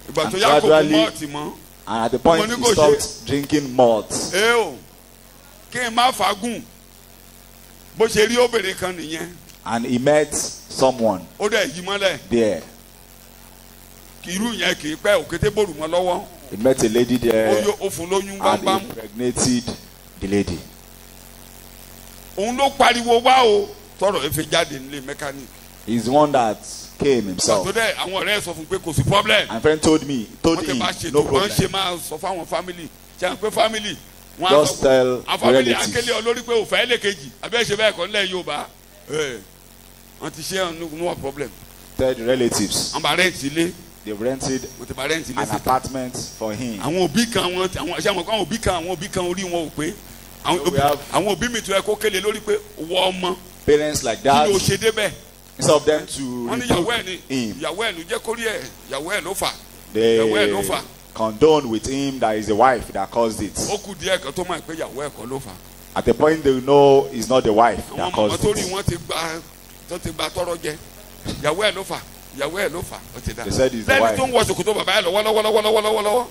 ìgbà tó And yá kò kú gradually- mọ́ọ̀tì mọ́. And at the point Mo ní he kò stopped drinking malt. o kí n má fagùn bó ṣe rí obìnrin kan nìyẹn And he met someone ó dẹ̀ yí mọ́lẹ̀ there. irú yẹn kì í pẹ́ òkété bòrù mọ́ lọ́wọ́ He met a lady there ó fún lóyún and gbámgbám impregnated the lady. òun ló pariwo wá o tọrọ efe jáde nílé mẹkáníìkì He's the one that came himself. tó dẹ àwọn ọ̀rẹ́ sọ fún pé kò sí problem And friend told wọ́n ti him, bá no ṣètò wọ́n problem. ṣe máa sọ fáwọn family ṣe à ń pé family wọ́n á Just sọ tell àwọn family relatives. akélé olórí pé òfẹ́ lè kejì abẹ́ ṣe bẹ́ẹ̀ kọ́ nílẹ̀ Yorùbá wọ́n ti ṣe no problem Tell the relatives. wọ́n bá rẹ́ǹtì ilé They've rented wọ́n ti bá rẹ́ǹtì ilé an síta apartment for him. àwọn òbí kan àwọn ṣe àwọn òbí kan orí wọn ò pé have- àwọn òbí mi tó yẹ kó kéle lórí pé wọ ọmọ Parents like kí that, ló ṣe débẹ̀ instead of them to wọ́n ní ìyàwó ẹ̀ rebuke ni him, ìyàwó ẹ̀ ló jẹ́ kórí ẹ̀ ìyàwó ẹ̀ ló fà ìyàwó ẹ̀ ló they fà condone with him that is the wife that caused it. ó kù díẹ̀ kan tó máa pé ìyàwó ẹ̀ kọ́ ló fà At the point they know it's not the wife àwọn that màmá caused tó rí it. wọn ti gba tọrọ jẹ ìyàwó ẹ̀ ló fà ìyàwó ẹ̀ ló fà ó ti dá They said it's the lẹ́ni wife. tó ń wọ ṣòkòtò bàbá ẹ̀ lọ́wọ́lọ́wọ́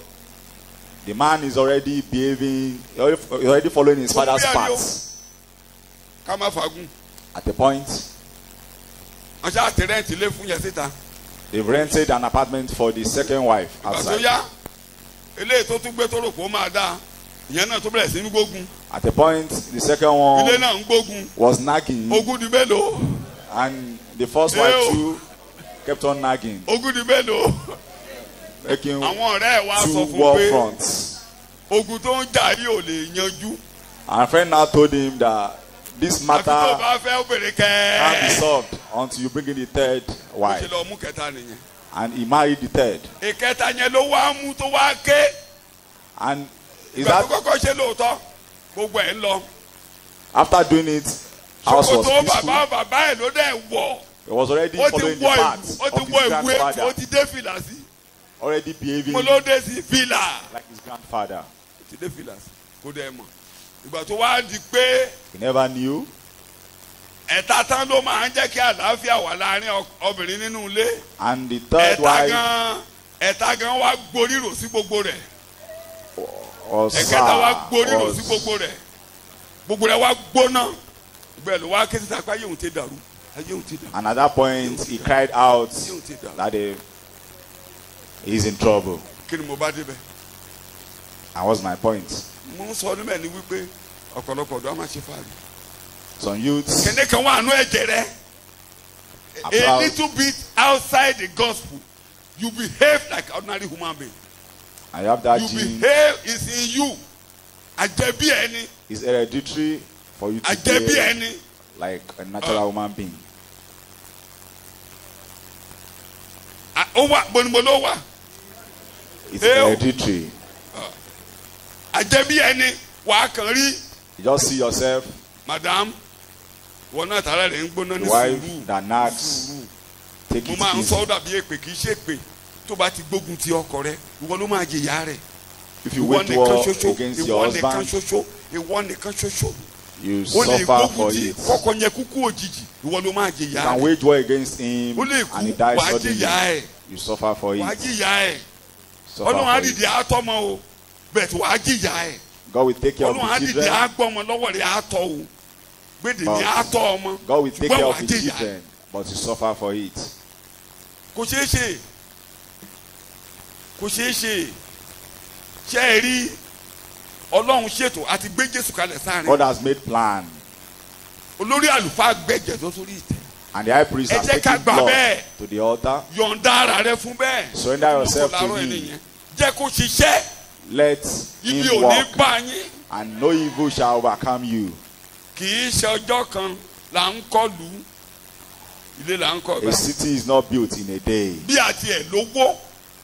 The man is already behaving, already following his father's path. ká má fagún At the point, wọ́n ṣe àtẹ̀rẹ́ǹtì lé fún yẹn síta they've rented an apartment for the second wife ìgbà tó outside. yá eléyìí tó tún gbé tó rò pé ó máa dáa ìyẹn náà tó bẹ̀rẹ̀ sí ní gbógun At the point, the second ilé one náà ń gbógun was nagging, ogún di mélòó and the first Ew. wife too kept on nagging, ogún di mélòó making àwọn ọ̀rẹ́ ẹ̀ wá sọ two fún war pé fronts. ogun tó ń jà yìí ò lè yanjú And a friend now told him that this àfi tó matter bá fẹ́ obìnrin can't be kẹ́ẹ́ solved until you bring in the third ṣe wife. lọ mú kẹta nìyẹn And he married the third. ìkẹta yẹn ló wá mú tó wá ké And is ìgbà tó that kọ́kọ́ ṣe lóòótọ́ gbogbo ẹ̀ ń lọ after doing it, house was ṣòkòtò peaceful. bàbá ẹ̀ ló dẹ̀ wọ̀ He was already ó ti following the wọ path ìwé ó ti of wọ his ìwé ó grandfather, ti dé fìlà sí already behaving mo ló dé sí fìlà like his grandfather. ó ti dé fìlà sí kó dẹ̀ mọ̀ ìgbà tó wá di pé He never knew. ẹ̀ta tán ló máa ń jẹ́ kí àlàáfíà wà láàrin obìnrin nínú ilé And the third wife ẹ̀ta gan wá gboríro sí gbogbo rẹ̀ was ẹ̀kẹta wá gboríro sí was- gbogbo rẹ̀ wá gbóná bẹ́ẹ̀ ló wá ké síta pé ayé òun ti dàrú ayé òun ti dàrú And at that point, he cried out ayé òun ti dàrú that he's in trouble. kí ni mo bá débẹ̀ And what's my point? mo ń sọ níbẹ̀ ni wípé ọ̀pọ̀lọpọ̀ ọ̀dọ́ á máa ṣe fàárì Some youths kẹ́ndé kan wà nú ẹ̀jẹ̀ rẹ̀ are a proud. little bit outside the gospel you behave like ordinary human being And you have that you gene. behave is in you àjẹbí ẹni It's hereditary for you to àjẹbí behave ẹni like a natural human being. ó wà gbóngbó ló wà It's Ew. hereditary. àjẹbí ẹni wà á kàn rí You just see yourself, madam wọn náà tààrà rẹ̀ ń gbóná the ní wife sùúrù that nags, take mo it máa ń sọ easy. ọ́ dàbí èpè kì í ṣe èpè tó bá ti gbógun ti ọkọ rẹ̀ ìwọ ló máa jìyà rẹ̀ If you ìwọ wage nìkan war ṣoṣo against your ìwọ nìkan husband, ṣoṣo ìwọ nìkan ṣoṣo you ó lè suffer gbógun for ti it. kọkọ yẹn kúkú òjijì ìwọ ló máa You jìyà can rẹ̀ wage war against him ó lè and he kú dies wàá suddenly. jìyà ẹ̀ You suffer for wàá it. jìyà ẹ̀ Suffer ọlọ́run á for dìde it. àtọ́mọ o bẹ́ẹ̀ tí wàá jìyà ẹ̀ God will take care of ọlọ́run á the dìde children. àgbọ̀mọ lọ́wọ́ rẹ̀ àtọ́ o gbèdè ní But àtọ́ ọmọ God will take ṣùgbọ́n care wàá of the jìyà ẹ̀ children, but you suffer for it. kò ṣeé ṣe kò ṣeé ṣe ṣe é rí ọlọ́run ṣètò àti gbé Jésù kalẹ̀ sáàrin God has made plan, olórí àlùfáà gbẹ̀jẹ̀ tó sórí ìtẹ́ and the high priest Ẹ has jẹ́ ká taken gbà blood bẹ́ẹ̀. to the altar. yọ̀ǹda ara rẹ fún bẹ́ẹ̀ Surrender yourself Olùkọ́ to làárọ̀ him. ẹni yẹn. jẹ́ kó ṣiṣẹ́ Let ibi him ò ní walk, bá yín and no evil shall overcome you. kì í ṣe ọjọ́ kan là ń kọ́ lù ú ilé là ń kọ́ A bẹ́ẹ̀ city is not built in a day. bí àti ẹ̀ lówó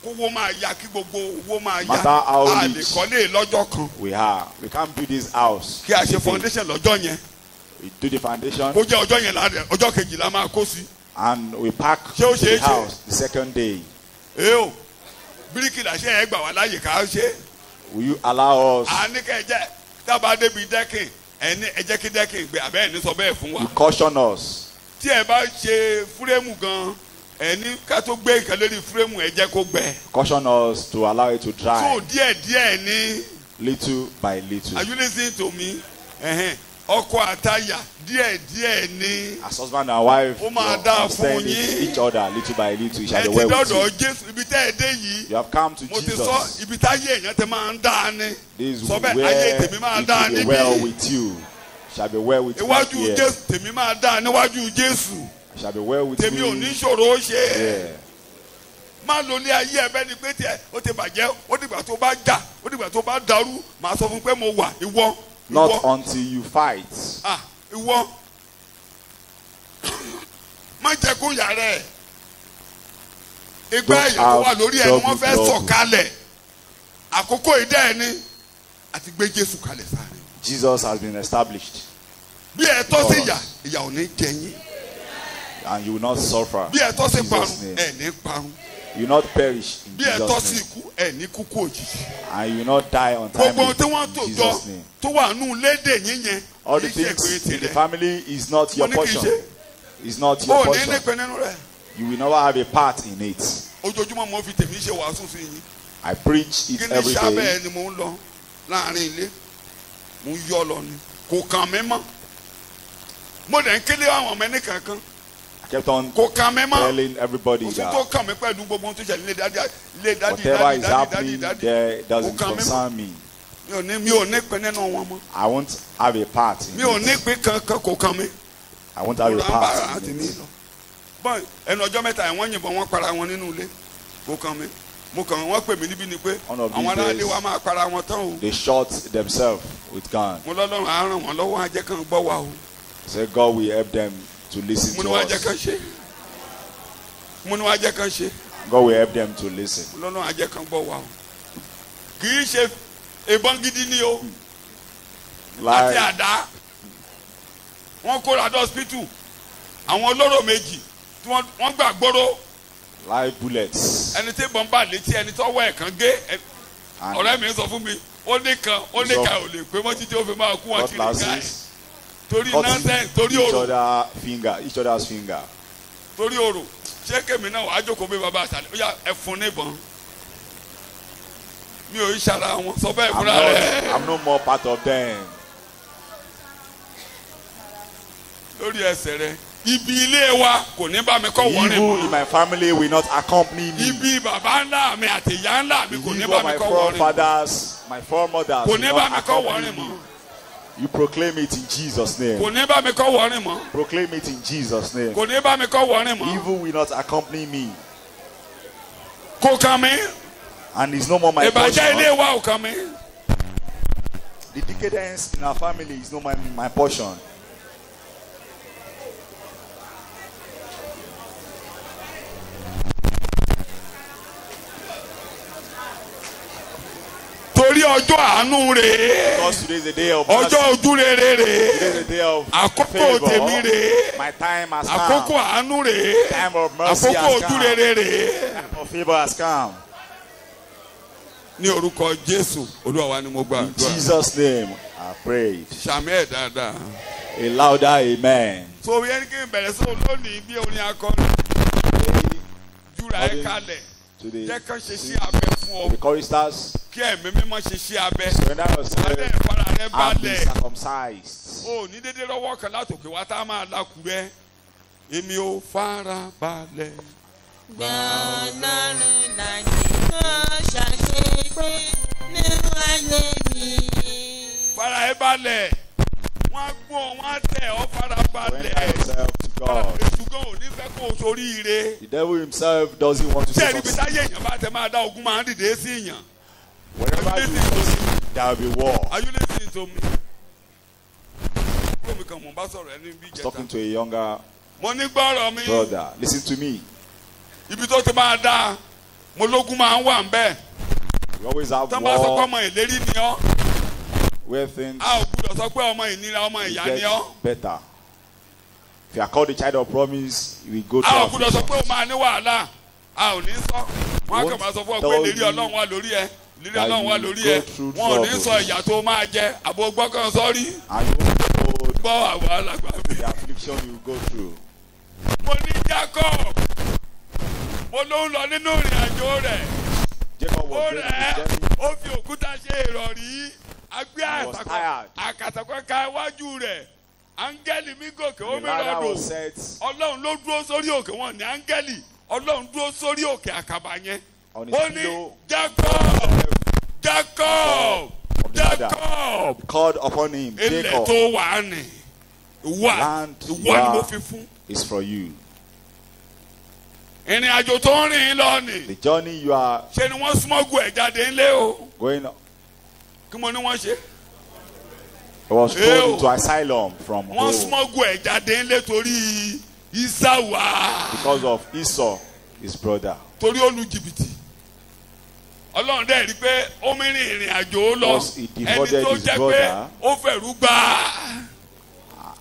kówó máa ya kí gbogbo owó máa ya Matter how a lè rich. kọ́lé lọ́jọ́ kan We can't build this house. kí a in ṣe a day. foundation lọ́jọ́ yẹn We do the foundation kó jẹ́ ọjọ́ yẹn ọjọ́ kejì la máa kó sí and we pack Ṣé ó ṣeé the ṣe? house the second day. o bíríkìlà ṣe ẹ gbà wá láyè ká ṣe Will you allow us? à ní kẹjẹ tábà débi dẹ́kìn ẹni ẹ jẹ́ kí dẹ́kìn gbé abẹ́ ẹni sọ bẹ́ẹ̀ fún wa. You caution us. tí ẹ bá ṣe fúrẹ́mù gan ẹni ká tó gbé nǹkan lórí fúrẹ́mù ẹ jẹ́ kó gbẹ. Caution us to allow it to dry. so díẹ̀díẹ̀ ni. Little by little. Are you listening to me? Ọkọ àtaya díẹ̀díẹ̀ ni. As husband and wife, Ó máa dáa fún understand yín. each other little by little. It shall ẹ be ti well with dọ́dọ̀ you. Jésù ibi tẹ́ ẹ dé yìí. You have come to Mo ti sọ Jesus. ibi táyé èèyàn tẹ máa ń dá ni. This is Sọ where bẹ́ẹ̀ ayé tèmi máa it dá will be níbí. well with you. Shall be well with you Iwájú here. Jésù tèmi máa dá níwájú Jésù. Shall be well with Tèmi ò ní you. ṣòro ó ṣe. Yeah. Má lo ní ayé ẹbẹ ni pé tiẹ̀ ó ti bàjẹ́ ó dìgbà tó bá jà ó dìgbà tó bá dàrú màá sọ fún pé mo wà ìwọ. Not until you fight. Ìwọ má jẹ́ kó yà rẹ̀ ìgbà ẹ̀yà tó wà lórí ẹni wọ́n fẹ́ sọ̀ kalẹ̀ àkókò ìdá ẹni àti gbé Jésù kalẹ̀ sáré. Jesus has been established. Bí ẹ tọ́ sí ìyà ò ní jẹ yín. And you will not suffer. Bí ẹ tọ́ sí In parun Jesus' name. ẹ̀ ní parun. You will not perish in Bí ẹ tọ́ sí Jesus' name. ikú ẹ̀ ní kúkú òjijì. And you will not die Gbogbo ohun tí untimely wọ́n in tò jọ Jesus' name. tó wà nù lédè yín yẹn All the kì í ṣe things pé in the tirẹ̀. family is not your Mo ní kì í portion. ṣe. It's not Ó your ní portion. nípe nínú rẹ̀. You will never have a part in it. Ojoojúmọ́ mo fi tèmi ṣe wàásù sí yín. I preach Kí it ni every sábẹ́ day. ẹ ni mo ń lọ láàrin ilé mo ń yọ lọ ni kò kàn mí mọ́ mo dẹ̀ ń kélé àwọn ọmọ ẹni kankan I kept on kò kàn mí mọ́ telling everybody kò sí tó that kàn mí pẹ̀lú gbogbo ohun tó ṣẹlẹ̀ ilé dádì whatever is happening there doesn't Kò kàn mí mọ́. concern me. mi ò ní pin nínú wọn mọ́ I won't have a part in mi ò ní it. pin kankan kò kàn mí I won't have a mo rà ń bára part àti in mi it. lọ bọ́n ẹnu ọjọ́ mẹ́ta wọ́n yìnbọn wọ́n para wọn nínú ilé kò kàn mí mo kàn wọ́n pè mí níbí ni pé One of these àwọn aráàlú days- wa máa para wọn tán o They shot themselves with guns. mo lọ́lọ́run á ràn wọ́n lọ́wọ́ á jẹ́ kàn gbọ́ wa o Say God will help them to listen mo ní to wàá jẹ́ kàn us. ṣe mo ní wàá jẹ́ kàn ṣe. God will help them to listen. lọ́nà ajẹ́ kan gbọ́ wa o kì í ṣe ìbọn gidi ni o àti Like àdá wọ́n kóra dé hospital àwọn olóró méjì tí wọ́n gbà gbóró live bullets. ẹni tí ìbọn bá létí ẹni tó wọ ẹ̀kan gé And ọ̀rẹ́ mi sọ fún mi ó ní kan ò lè pé mọ́ títí ó fi máa kú wọn kiri ká ẹ̀ cutlasses torí cutting nonsense torí each òrò each other's finger. torí òrò ṣé kèmí náà wàá jókòó bí bàbá àtàlẹ́ ó yà ẹ̀fun níbọn mi ò í ṣara wọn sọ bẹ́ẹ̀ fúnra rẹ̀ I'm no more part of them. lórí ẹsẹ̀ rẹ̀ ibi ilé wa kò ní bá mi kọ́ wọ́n rìn Evil in mọ́ my family will not accompany me. ibi bàbá ńlá mi àti ìyá ńlá mi kò ní Evil bá of mi my kọ́ wọ́n rìn mọ́ forefathers, my foremothers kò will ní bá not mi kọ́ wọ́n accompany rìn mọ́ me. You proclaim it in Jesus' kò name. ní bá mi kọ́ wọ́n rìn mọ́ Proclaim it in Jesus' name. kò ní bá mi kọ́ wọ́n rìn mọ́ Evil will not accompany me. kò kàn mí And it's no more my ìbàjẹ́ ilé portion. wa ò kàn mí The decadence in our family is no my portion. torí ọjọ́ àánú rèé Because today is a day of ọjọ́ mercy. ojú rere rèé Today is a day of àkókò tèmi favor. rèé My time has àkókò come. àánú rèé Time of mercy àkókò has ojú come. rere rèé Time of favor has come. ní orúkọ Jésù Olúwa wa ni mo In gbàdúrà Jesus' name, I prayed. sàmì ẹ̀ dáadáa. A louder amen. so yẹn kí n bẹ̀rẹ̀ sọ lónìí bí orin akọni júra ẹ kalẹ̀ To the, jẹ́ kán ṣe sí abẹ fún ọ the choristers, kí ẹ̀mí mímọ́ ṣe sí abẹ surrender adé yourself ìfara rẹ and be balẹ̀ circumcised. o ní dédé lọ́wọ́ kan látòkè wá tá a máa lakùrẹ́ èmi ò fara balẹ̀. Ọlọ́run láyé kan ṣàṣepé nínú ayé mi. fara ẹ balẹ̀ wọ́n á gbọ́ wọ́n á tẹ̀ ọ́ fara Surrender balẹ̀ yourself to God. èṣù gan ò ní fẹ́ kó o sórí ire The devil himself doesn't want to tí see ẹni bí us. táyé èèyàn bá tẹ máa dá ogun máa ń dìde sí èèyàn. Wherever Are you you listening to me? there will be war. Are you listening to me? Kúròmí kan mò ń bá sọ̀rọ̀ ẹni bí He's talking ìjẹta. to a younger Mo ní gbọ́rọ̀ mi. brother. Listen to me. Ibi tó ti máa dáa, mo lógun máa ń wà ń bẹ́ẹ̀. We always have Tọ́ bá sọ pé war ọmọ ìlérí ni ọ́, where things a ò gbúdọ̀ sọ pé ọmọ ìnira ọmọ ìyá ni ọ́. get better. If you are called a child of promise, you will go A ò through gbúdọ̀ sọ affliction. pé o máa ní wàhálà. A ò ní sọ. Wọ́n á kàn máa sọ fún ọ pé Tell ìlérí you- Ọlọ́run wà lórí ẹ. lílé that ọlọ́run wá you lórí go ẹ through wọn ò ní troubles. sọ ìyà tó máa jẹ àbò gbọ́kàn sọ́rí And you won't know gbọ́ àwọn alàgbà mi. the affliction you go through. mo ní Jacob mo ló ń lọ nínú ìrìn àjò rẹ̀ Jacob ó was going rẹ̀ on his journey. ó fi òkúta ṣe ìrọ̀rí agbé He was tired. àkàtàkọ́ ká iwájú rẹ̀ áńgẹ́lì mi gòkè ó The mi ladder rọ̀dọ̀ was set ọlọ́run ló dúró sórí òkè wọn ní áńgẹ́lì ọlọ́run dúró sórí òkè àkàbà yẹn on his ó ní pillow. Jacob Jacob Of the ladder. Jacob Called upon him, ilẹ̀ Jacob, tó wà á nì wà Land ìwọ you ni mo are. fi fún is for you. ìrìn àjò tó ń rìn lọ nì The journey you are ṣe ni wọ́n smọ́gù ẹ̀ jáde ńlé o going on, kí mo ní wọ́n ṣe he was Ew. thrown into asylum from wọ́n home smọ́gù ẹ̀ jáde ńlé torí Ísáwà because of Esau, his brother. torí ó lu jìbìtì ọlọ́run dẹ̀ rí pé ó mi rìn ìrìn àjò ó lọ Because he ẹni defrauded tó his jẹ́ pé brother. ó fẹ̀rú gbà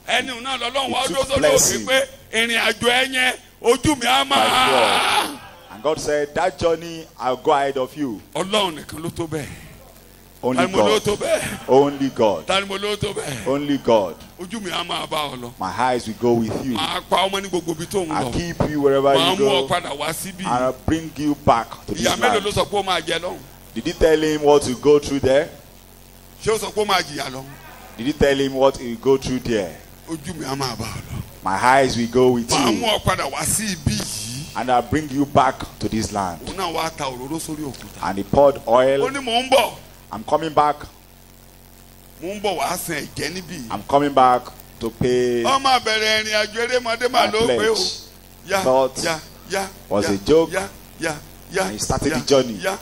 ẹni náà lọ́lọ́run wá He dúró took sórí òkè blessing. pé ìrìn àjò ẹ yẹn ojú mi á By máa God. And God said, that journey I'll go ahead of you. ọlọ́run nìkan ló tó bẹ́ẹ̀ Only tani mo ló God. tó bẹ́ẹ̀ Only God. tani mo ló tó bẹ́ẹ̀ Only God. ojú mi á máa bá ọ lọ My eyes will go with you. màá pa ọmọ ní gbogbo ibi tó ń I'll lọ keep you wherever màá you mú ọ go. padà wá síbí And I'll bring you back to ìyá this mélòó ló land. sọ pé ó máa jẹ lọ́hùn Did he tell him what to go through there? ṣé ó sọ pé ó máa jìyà lọ́hùn Did he tell him what he will go through there? ojú mi á máa bá ọ lọ My eyes will go with màá mú you. ọ padà wá sí ibí yìí And I'll bring you back to this land. òun náà wá ta òróró sórí òkúta And he poured ó oil. ní mò ń bọ̀ I'm coming back. mò ń bọ̀ wá san ẹ̀jẹ̀ níbí yìí I'm coming back to pay. wọ́n máa bẹ̀rẹ̀ ìrìn àjò erémọdé máa ló pé o yá Thought yá yá was yá, a joke. yá yá yá And he started yá, the journey. yá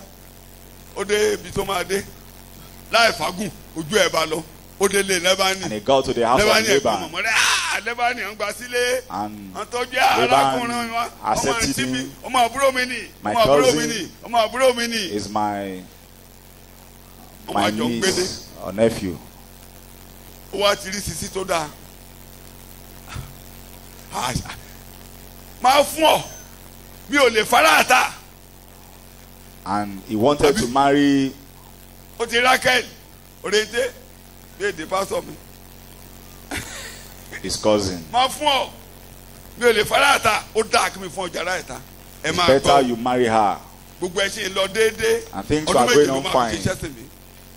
ó dé ibi tó máa dé láì fagùn ojú ẹ̀ bá lọ ó dé lé And lẹ́bàánì he got to the house of lẹ́bàánì ẹ̀gbọ́n Laban. mọ̀mọ́ rẹ̀ lẹ́bàánì ń gba sílé And wọ́n tọ́jú arákùnrin wa ọmọ accepted àǹtí mi him. ọmọ àbúrò mi nì My ọmọ àbúrò mi cousin nì ọmọ àbúrò mi nì is my ọmọ àjọ ń gbélé niece or nephew. ó wá ti rí sisi tó dáa máa fún ọ mi ò lè fara àta And he wanted to marry ó ti Rákẹ́lì òrèǹté léde pásọ mi his cousin. máa fún ọ mi ò lè fara àta ó dáa kí mi fún ọjà ara ẹ̀ta ẹ It's máa better gbọ́ you marry her. gbogbo ẹ ṣe ń lọ déédéé And things ọdún are méje going ló on máa fine. fi ṣiṣẹ́ sí mi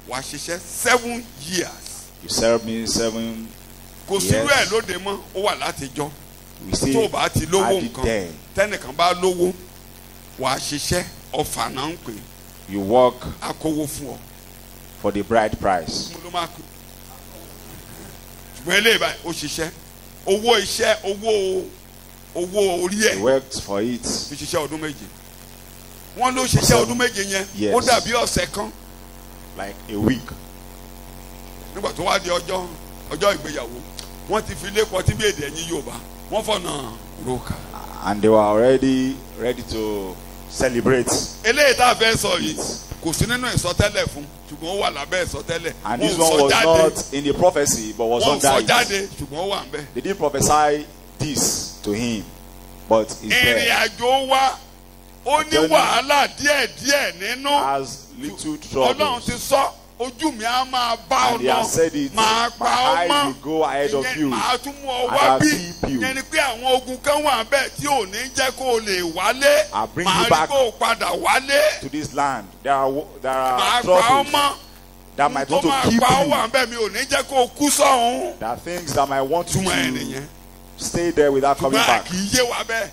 wàá ṣiṣẹ́ 7 years You served me 7 kò sírú ẹ̀ years. lóde mọ́ ó wà látijọ́ We tó still o bá ti lówó at the nǹkan day. tẹ́nìkan bá lówó wàá ṣiṣẹ́ ọ̀fà náà ń pè You work akówó fún ọ for the bride price. mo ló máa kú ṣùgbọ́n eléyìí báyìí ó ṣiṣẹ́ owó iṣẹ́ owó orí He ẹ̀ worked for it. fi ṣiṣẹ́ ọdún méje wọ́n ló ṣiṣẹ́ ọdún méje yẹn Yes. ó dàbí ọ̀sẹ̀ kan Like a week. nígbà tó wá di ọjọ́ ìgbéyàwó wọ́n ti fi ilé kọ tí bí èdè ẹ̀yìn Yorùbá wọ́n fọ̀nà rókà. And they were already ready to celebrate. eléyìí tá a fẹ́ sọ yìí kò sí nínú ìsọtẹ́lẹ̀ fún ṣùgbọ́n ó wà lábẹ́ ìsọtẹ́lẹ̀ And Wọ́n this ò one sọ was jáde. not in the prophecy, but was wọ́n ò sọ under it. jáde ṣùgbọ́n ó wà ń bẹ̀. They didn't prophesy this to him, but it's ìrìn there. àjò wa ó ní Journey wàhálà díẹ̀díẹ̀ nínú Has little Ọlọ́run ti troubles. sọ ojú mi á máa bá ọ And he has lọ said it. máa My pa ọ eyes mọ́ will go ahead of ìyẹn you. máa tún mú ọ And wá I'll bí keep you. ìyẹn ni pé àwọn ogun kan wà bẹ́ẹ̀ tí ò ní jẹ́ kó o lè wálé I'll bring máa you rí back kó o padà wálé To this land, there are máa pa ọ troubles mọ́ that might tó want to máa keep pa ọ you. wà bẹ́ẹ̀ mi ò ní jẹ́ kó o kú sọ́hún There are things that might want you túmọ̀ ẹ̀ to nìyẹn stay there without coming ṣùgbọ́n back. kì í yé wa bẹ́ẹ̀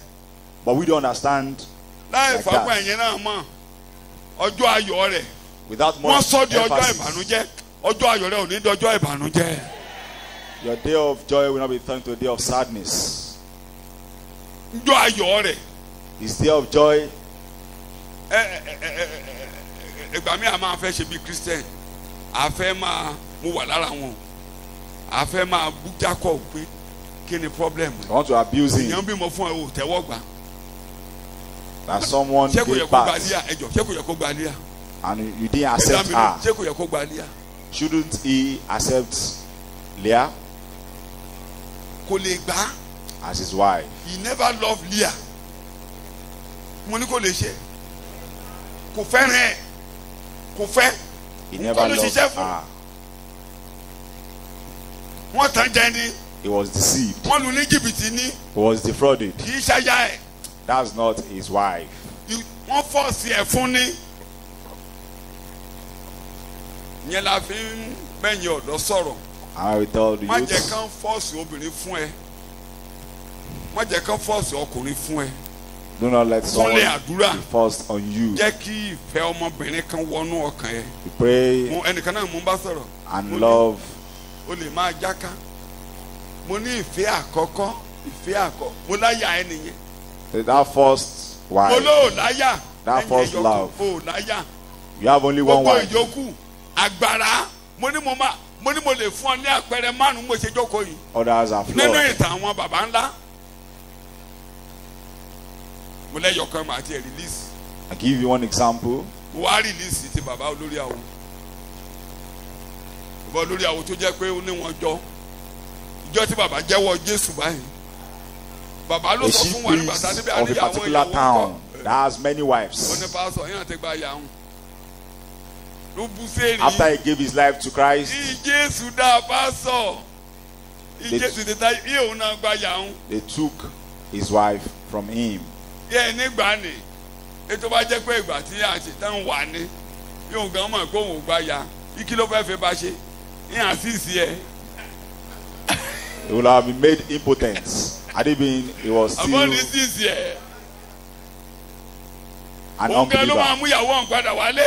But we don't understand láì like fagbọn that. ẹ̀yìn náà mọ̀ ọjọ́ ayọ̀ rẹ̀ without wọ́n much sọ di ọjọ́ emphasis. ìbànújẹ́ ọjọ́ ayọ̀ rẹ̀ ò ní dọjọ́ ìbànújẹ́ Your day of joy will not be turned to a day of sadness. ọjọ́ ayọ̀ rẹ̀ His day of joy, ìgbà mi à máa fẹ́ ṣe bí Christian à fẹ́ máa mo wà lára wọn à fẹ́ máa bú Jacob pé kí ni problem I want to abuse him. èèyàn bímọ fún ẹ o tẹ́wọ́ gbà That someone ṣé kò yẹ gave kó gba birth Líà ẹjọ ṣé kò yẹ kó gba Líà and you didn't accept ẹ̀dá mi her. ṣé kò yẹ kó gba Líà Shouldn't he accept Leah kò lè gbà á as his wife? he never loved Líà mo ní kò lè ṣe kò fẹ́ràn ẹ̀ kò fẹ́. He never Kọ́ ló loved ṣiṣẹ́ fún. her. Wọ́n tàn jẹ ni. He was deceived. Wọ́n lù ní jìbìtì ni. He was defrauded. Kì í ṣáyà ẹ̀. That's not his wife. Wọ́n fọ́ọ̀sì ẹ̀ fún ni. Yẹn la fi ń bẹ̀yìn ọ̀dọ́ sọ̀rọ̀. I will tell the Má jẹ́ youth, kán fọ́ọ̀sì obìnrin fún ẹ. Má jẹ́ kán fọ́ọ̀sì ọkùnrin fún ẹ. do not let someone Kúnlẹ̀ àdúrà. be forced on you. Jẹ́ kí ìfẹ́ ọmọbìnrin kan wọnú ọkàn ẹ. You pray Mo ẹnìkan náà mo ń bá sọ̀rọ̀. and Mo ní, love. o lè máa jáká. Mo ní ìfẹ́ àkọ́kọ́. Mo láyà ẹ nìyẹn. That first Mo wife, lóò láyà. That Ẹ̀yìn first ẹ̀yọkù, love. o láyà. you have only one Gbogbo wife. ìyókù agbára. Mo ní mo lè fún ọ ní àpẹẹrẹ márùn-ún mo ṣe jókòó yìí. Others are Nínú flawed. ìtàn àwọn baba ńlá. Mo lẹ́yọ̀kan mà ti ẹ̀ release. I give you one example. Mo wá release ti bàbá olórí àwọ̀. Bàbá olórí àwọ̀ tó jẹ́ pé ó ní wọn jọ. Ìjọ tí bàbá jẹ́wọ́ Jésù báyìí. Bàbá ló A sọ chief fún wa nígbà tá a priest níbẹ̀ of a àníyàwó particular ìyàwó town ńkọ́. that has many Ó ní wives. pásọ̀ yín àti gba ìyàwó. Ló bú sẹ́ẹ̀rì. After he gave his life to Christ, Ìjésù dá pásọ̀. They- Ìjésù ti ta yí òun náà gba ìyàwó. they took his wife from him. Yẹ nígbà ni ètò bá jẹ́ pé ìgbà tí àṣetán wà ní yóò gan mọ̀ pé òun ò gba ya kí ló fẹ́ fi bá ṣe ní àṣìṣe ẹ̀. He would have been made impotent. Had it been, he was Àbọ̀ ní still ṣìṣe ẹ̀. an Òun gan ló máa unbeliever. mú ìyàwó ọ̀hún padà wálé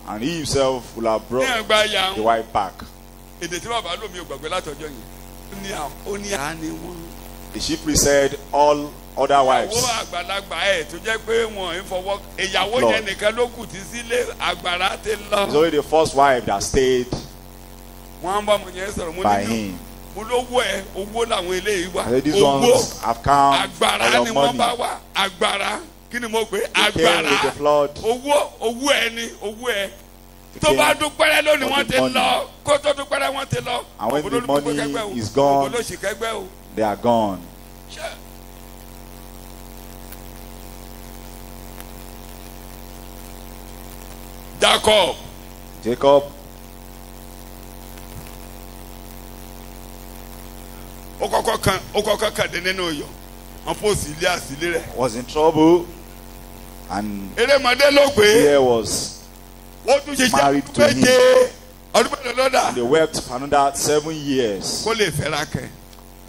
And he himself would have ní brought àgbà ya. the wife back. Èdè tí bàbá lómi ò gbàgbé látọjọ́ yẹn. Ó ní àá ni wọ́n. The chief priest said all other wives. Ìyàwó àgbàlagbà ẹ̀ tó jẹ́ pé wọ́n ń fọwọ́ ìyàwó Lord. yẹn nìkan ló kù tí sílé àgbàrá ti It's lọ. only the first wife that stayed Wọ́n á bá ọmọ yẹn sọ̀rọ̀ mo by ní him. mo lówó ẹ owó làwọn eléyìí wá. I said, these Owó. ones have come Agbára for ni your wọ́n bá money. wá agbára kí ni mo pè é He came with the agbára flood. owó ẹ ni owó ẹ He tó came bá dúpẹ́rẹ́ lónìí for wọ́n the ti money. lọ kó tó dúpẹ́rẹ́ wọ́n ti lọ. And when the Olólùkọ́ money kẹgbẹ́ o, is gone, olóṣì kẹgbẹ́ o. They are gone. Ṣé- Jacob Jacob ó kọ́kọ́ kàdé nínú iyọ̀ wọ́n fòsì ilé àsílẹ̀ rẹ̀. was in trouble, and Erémọdé ló pé here was ó tún ṣe married to him. méje ọdún mẹ́rin lọ́dà they worked for another 7 years kó lè fẹ́ Rákẹ́.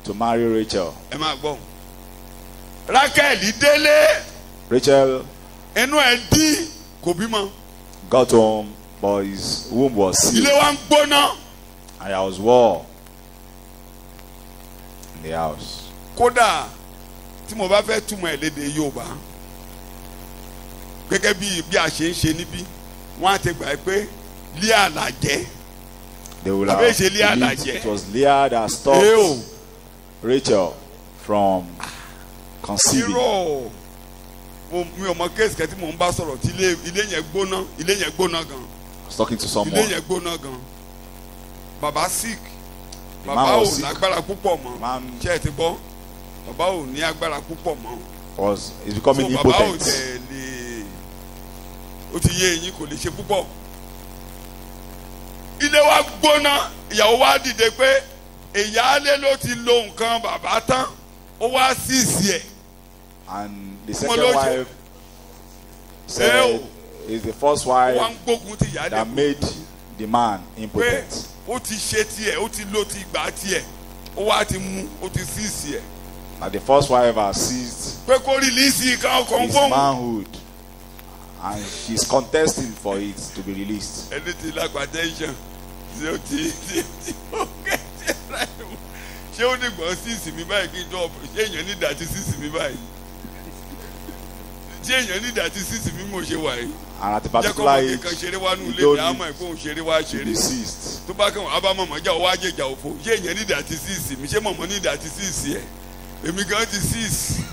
to marry Rachel. Ẹ máa gbọ́. Rákẹ́lì délé Rachel inú ẹ̀ dí kò bímọ. got home, but his womb was Ilé sealed, wa ń gbóná. and there was war in the house. Kódà tí mo bá fẹ́ túmọ̀ ẹ̀ lédè Yorùbá gẹ́gẹ́ bí a ṣe ń ṣe níbí wọ́n á ti gbà pé Líà làjẹ́. They will Àbí have ṣe Leah believed làjẹ́? it was Leah that stopped Eo Rachel from conceiving. irọ́ mi ò mọ kéèsì kẹ́tí mò ń bá sọ̀rọ̀ tí ilé yẹn gbóná gan. I was talking to Ilé someone. yẹn gbóná gan. Bàbá sick. The Bàbá man ò was sick. lágbára púpọ̀ mọ́. Man Ṣé ẹ ti gbọ́? Bàbá ò ní agbára púpọ̀ mọ́. is becoming So bàbá ò impotent. tẹ̀ lè ó ti yé eyín kò lè ṣe púpọ̀. Ilé wa gbóná ìyàwó wa dìde pé ìyáálé ló ti lo nǹkan bàbá tán ó wá síìsì ẹ̀. And the Mo second ló ṣe- wife said is the first Ó wá wife ń gbógun ti ìyáálé that made the man pé impotent. ó ti ṣe tiẹ̀ ó ti lo ti ìgbà tiẹ̀ ó wá ti mú ó ti síìsì ẹ̀. That the first wife has seized Pé kó rìlíìsì kan ọkàn his fóun. manhood, and she's contesting for it to be released. Ẹni tí lágbàdé iṣan ṣé ó ti ó kẹ́sẹ̀ rẹ̀ wò. Ṣé ó ní gbọ́n síìsì mi báyìí kí n tó ṣé èèyàn ní ìdàtí síìsì mi báyìí ṣé èèyàn ní ìdàtí síìsì mi mo ṣe wà yìí. And at a Jẹ́ kó particular mọ̀ age, kíkan ṣeré wá nù you ilé mi don't àmọ́ need ìpóhùn ṣeré wá to ṣeré. be seized. Tó bá kàn wọ́n abámọ̀mọ́ jà ó wá jẹjà òfo ṣé èèyàn ní ìdàtí síìsì mi ṣé mọ̀mọ́ ní ìdàtí síìsì ẹ̀ èmi gan ti síìsì.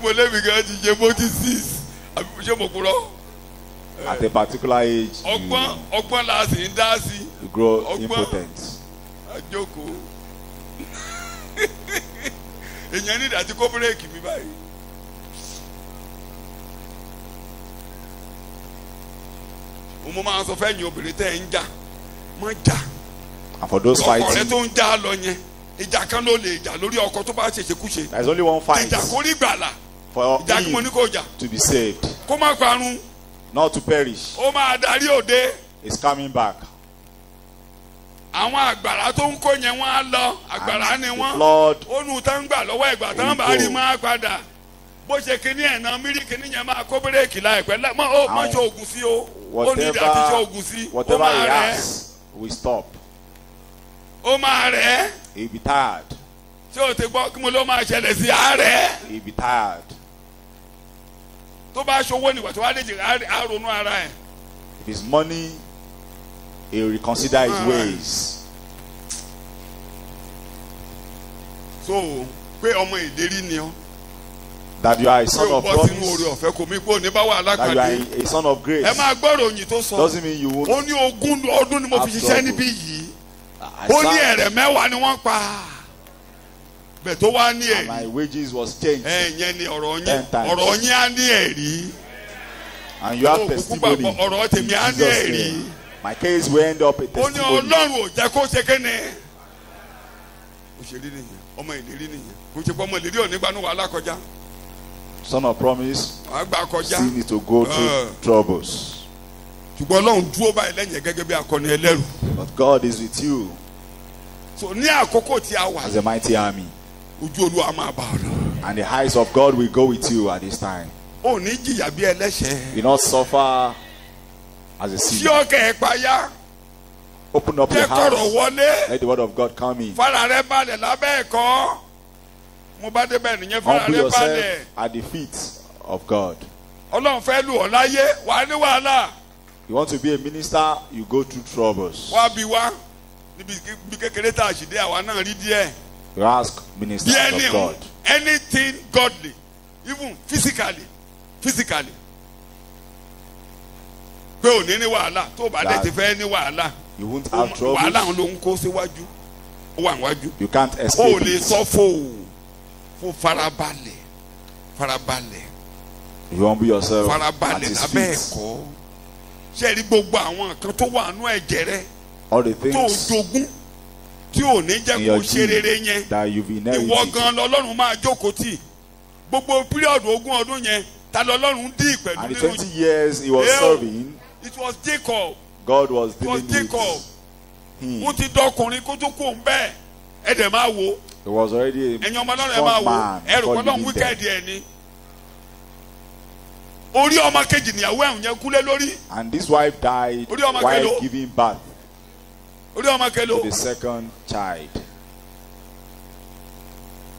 Mo lébi gan ti ṣe bó ti síìsì àbí ṣé mo kúrọ́. At a particular age, Ọgbọ́n la sì ń dá sí you grow Ọgbọ́n. impotent. àjókòó. Èèyàn ní ìdàtí kó bírèkì mi báyìí. mo máa sọ fẹ́ yin obìnrin tẹ́ ẹ̀ ń jà mọ́ jà And for those ọkọ rẹ fighting, tó ń jà lọ yẹn ìjà kan ló lè jà lórí ọkọ tó bá ṣèṣekúṣe there's only one fight ìjà kó rí gbàlà for ìjà kí mo ní him kó jà to be saved, kó má parun not to perish. ó máa darí òde Is coming back. àwọn àgbàrá tó ń kó yẹn wọ́n á lọ àgbàrá And ni the wọ́n flood ó nu tán gbà lọ́wọ́ ìgbà tán bá rí máa padà bó ṣe kíní ẹ̀ náà mírí kíní yẹn máa kó bírèkì láìpẹ́ má ṣe oògùn sí o ó ní ìdí àti ṣe oògùn sí ó whatever máa he rẹ̀ has, we stop. ó máa rẹ̀ He'll be tired. ṣé o ti gbọ́ kí mo ló máa ṣẹlẹ̀ sí àárẹ̀ He'll be tired. tó bá ṣòwò nígbà tó wá dé jìnnà á ronú ara ẹ̀ If his money, he'll reconsider his ways. so pé ọmọ ìlérí ni ọ́ That you are a pé son o of bọ́ sínú oore promise. ọ̀fẹ́ kò mí pé òní bá wà That you lákàdé are a son of grace. ẹ máa gbọ́rọ̀ òyìn tó sọ Doesn't mean you won't. ó ní ogún ọdún ni mo fi ṣiṣẹ́ níbí yìí ó ní ẹ̀rẹ̀ mẹ́wàá ni wọ́n pa bẹ́ẹ̀ tó wá ní And my ẹ̀rí wages was changed. ẹ̀yẹn ni ọ̀rọ̀ 10 yín times. ọ̀rọ̀ yín á ní ẹ̀rí And you have Ó kúkú testimony. gbàgbọ́, ọ̀rọ̀ In tèmi á ní Jesus' ẹ̀rí. name. My case will end up a ó ní testimony. ọlọ́run ò jẹ́ kó ṣe kéne òṣèré nìyẹn ọmọ ìlérí nìyẹn kò ṣe pé ọmọ ìlérí ò ní gbanú wàhálà kọjá Son of promise wàá gbà kọjá still need to go through troubles. ṣùgbọ́n ọlọ́run dúró báyìí lẹ́yìn gẹ́gẹ́ bí akọni ẹlẹ́rù But God is with you so ní àkókò tí a wà as a mighty army. ojú olúwa máa bá ọ lọ And the eyes of God will go with you at this time. ò ní jìyà bí ẹlẹ́ṣẹ̀ You not suffer as a tí sinner. ọkẹ́ ẹ̀ payá Open up jẹ́ your kọ̀rọ̀ heart. wọlé Let the word of God come in. fara rẹ balẹ̀ lábẹ́ ẹ̀kọ́ mo bá débẹ̀ nìyẹn fara Humble rẹ balẹ̀ yourself at the feet of God. ọlọ́run fẹ́ lù ọ́ láyé wà ní wàhálà You want to be a minister, you go through troubles. wá bí wá níbi kékeré tá a sì dé àwa náà rí díẹ̀ You ask bí ministers ẹni of God. anything godly even physically pé ò ní ní wàhálà tó o bá dẹ̀ ti fẹ́ ní wàhálà You won't have wàhálà troubles. ló ń kó síwájú ó wà níwájú You can't ó escape lè it. sọ fún farabalẹ̀ You humble yourself at farabalẹ̀ his lábẹ́ feet. ẹ̀kọ́ ṣe rí gbogbo àwọn nǹkan tó wà nú ẹ̀jẹ̀ rẹ All the tó o things jogún tí ò ní jẹ́ in kó your ṣe rere gene yẹn that you've ìwọ inherited. gan lọ́lọ́run máa jókòó tì gbogbo píríọ̀dù ogún ọdún yẹn ta lọ́lọ́run dì pẹ̀lú And the nínú 20 years he was Ew. serving, it was Jacob God was it was dealing Jacob with him. wọ́n ti dọkùnrin kó tó kó ń bẹ́ẹ̀ ẹ̀ dẹ̀ máa wò He was already a ẹ̀yin ọmọ ọlọ́run ẹ̀ máa strong wò man ẹ̀rù before kọ́lọ́run leaving them. wíkẹ́ẹ̀dì ẹ̀ ni orí ọmọ kejì níyàwó ẹ̀hún yẹn kúlé lórí And this wife died Orí ọmọ while kelo. giving birth orí ọmọ kelo to the second child.